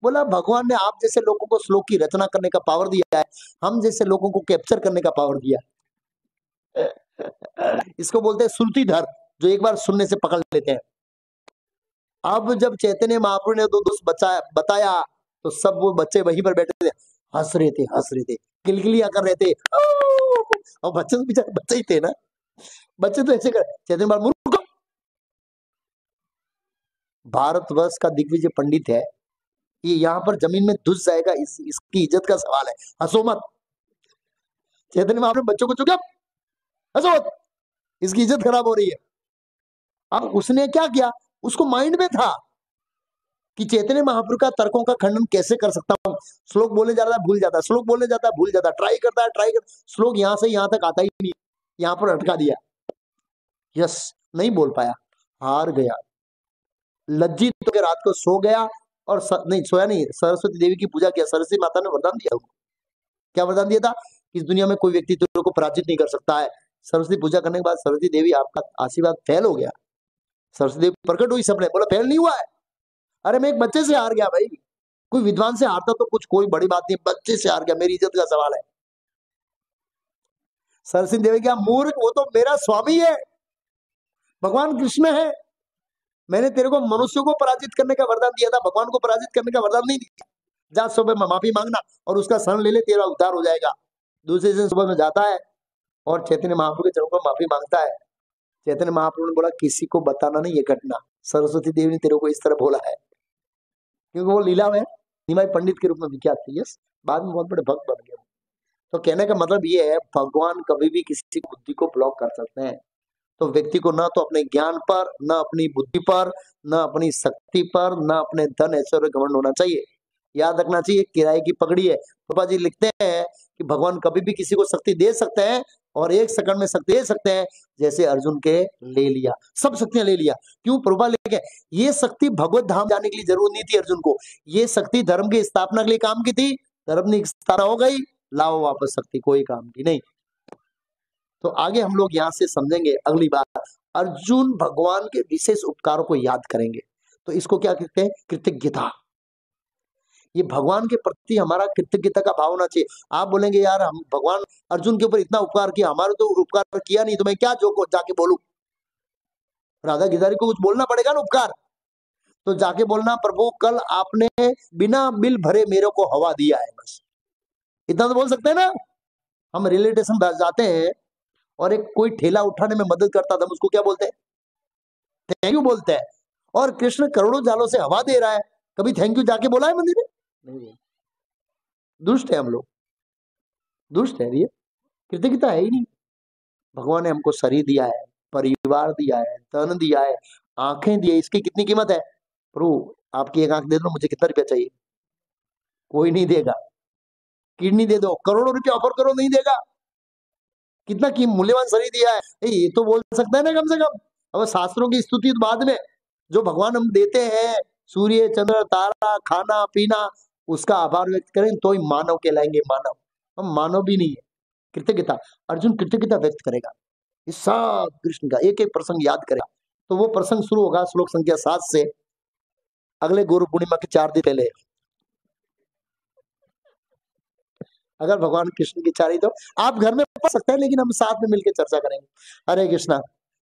बोला भगवान ने आप जैसे लोगों को श्लोक की रचना करने का पावर दिया है, हम जैसे लोगों को कैप्चर करने का पावर दिया। इसको बोलते हैं श्रुतिधर, जो एक बार सुनने से पकड़ लेते हैं। अब जब चैतन्य महाप्रभु ने दो दोस्त बताया तो सब वो बच्चे वहीं पर बैठे थे, हंस रहे थे, किलकिलियां कर रहे थे। और बच्चे तो बेचारे बच्चे ही थे ना, बच्चे तो ऐसे कर। चैतन्य महाप्रभु भारतवर्ष का दिग्विजय पंडित है, ये यहाँ पर जमीन में घुस जाएगा, इसकी इज्जत का सवाल है, हंसो मत। चैतन्य महाप्रभु बच्चों को चुप, हंसो मत, इसकी इज्जत खराब हो रही है। अब उसने क्या किया, उसको माइंड में था कि चैतन्य महाप्रभु का तर्कों का खंडन कैसे कर सकता हूं। श्लोक बोलने जाता है भूल जाता, श्लोक बोलने जाता है भूल जाता, ट्राई करता है, श्लोक यहां से यहां तक आता ही नहीं, यहां पर अटका दिया। यस, नहीं बोल पाया, हार गया, लज्जित होकर रात को सो गया। और नहीं सोया नहीं, सरस्वती देवी की पूजा किया। सरस्वती माता ने वरदान दिया, क्या वरदान दिया था? इस दुनिया में कोई व्यक्ति तेरे को पराजित नहीं कर सकता है। सरस्वती पूजा करने के बाद सरस्वती देवी आपका आशीर्वाद फेल हो गया। सरस्वती देवी प्रकट हुई, सबने बोला फेल नहीं हुआ है। अरे मैं एक बच्चे से हार गया भाई, कोई विद्वान से हारता तो कुछ कोई बड़ी बात नहीं, बच्चे से हार गया, मेरी इज्जत का सवाल है। सरस्वती देवी क्या मूर्ख, वो तो मेरा स्वामी है, भगवान कृष्ण है। मैंने तेरे को मनुष्य को पराजित करने का वरदान दिया था, भगवान को पराजित करने का वरदान नहीं दिया। जा सुबह में माफी मांगना और उसका शरण ले ले, तेरा उद्धार हो जाएगा। दूसरे दिन सुबह में जाता है और चैतन्य महाप्रभु के चरणों पर माफी मांगता है। चैतन्य महाप्रभु ने बोला किसी को बताना नहीं ये घटना, सरस्वती देवी ने तेरे को इस तरह बोला है, क्योंकि वो लीला में निमाई पंडित के रूप में विख्यात थी। यस, बाद में बहुत बड़े भक्त बन गए। तो कहने का मतलब ये है, भगवान कभी भी किसी की बुद्धि को ब्लॉक कर सकते हैं। तो व्यक्ति को न तो अपने ज्ञान पर, न अपनी बुद्धि पर, न अपनी शक्ति पर, न अपने धन ऐश्वर्य घमंड होना चाहिए। याद रखना चाहिए, किराए की पगड़ी है। पापा जी लिखते हैं कि भगवान कभी भी किसी को शक्ति दे सकते हैं, और 1 सेकंड में शक्ति दे सकते हैं, जैसे अर्जुन के ले लिया, सब शक्तियां ले लिया। क्यों? प्रभा लेके ये शक्ति भगवत धाम जाने के लिए जरूरत नहीं थी अर्जुन को, ये शक्ति धर्म की स्थापना के लिए काम की थी। धर्म की स्थापना हो गई, लाओ वापस शक्ति, कोई काम की नहीं। तो आगे हम लोग यहाँ से समझेंगे अगली बार, अर्जुन भगवान के विशेष उपकारों को याद करेंगे। तो इसको क्या कहते हैं? कृतज्ञता। ये भगवान के प्रति हमारा कृतज्ञता का भाव होना चाहिए। आप बोलेंगे यार हम भगवान अर्जुन के ऊपर इतना उपकार किया, हमारे तो उपकार किया नहीं, तो मैं क्या जो जाके बोलूं? राधा गिरधारी को कुछ बोलना पड़ेगा ना उपकार, तो जाके बोलना प्रभु कल आपने बिना बिल भरे मेरे को हवा दिया है, बस इतना तो बोल सकते हैं ना। हम रेलवे स्टेशन जाते हैं और एक कोई ठेला उठाने में मदद करता था, हम उसको क्या बोलते हैं? थैंक यू बोलते हैं। और कृष्ण करोड़ों जालों से हवा दे रहा है, कभी थैंक यू जाके बोला है मंदिर में? नहीं। दुष्ट है हम लोग, दुष्ट है, ये कृतज्ञता है ही नहीं। भगवान ने हमको शरीर दिया है, परिवार दिया है, धन दिया है, आंखें दी है, इसकी कितनी कीमत है? प्रभु आपकी एक आंख दे दो, मुझे कितना रुपया चाहिए? कोई नहीं देगा। किडनी दे दो, करोड़ों रुपया ऑफर करो, नहीं देगा। कितना की मूल्यवान शरीर दिया है, ये तो बोल सकता है ना कम से कम। अब शास्त्रों की स्तुति बाद में, जो भगवान हम देते हैं सूर्य चंद्र तारा खाना पीना, उसका आभार व्यक्त करें तो ही मानव कहलाएंगे। मानव, हम मानव भी नहीं है। कृतज्ञता, अर्जुन कृतज्ञता व्यक्त करेगा। इस सब कृष्ण का एक एक प्रसंग याद करेगा। तो वो प्रसंग शुरू होगा श्लोक संख्या 7 से, अगले गुरु पूर्णिमा के 4 दिन पहले। अगर भगवान कृष्ण की चारी तो आप घर में पढ़ सकते हैं, लेकिन हम साथ में मिलकर चर्चा करेंगे। हरे कृष्णा।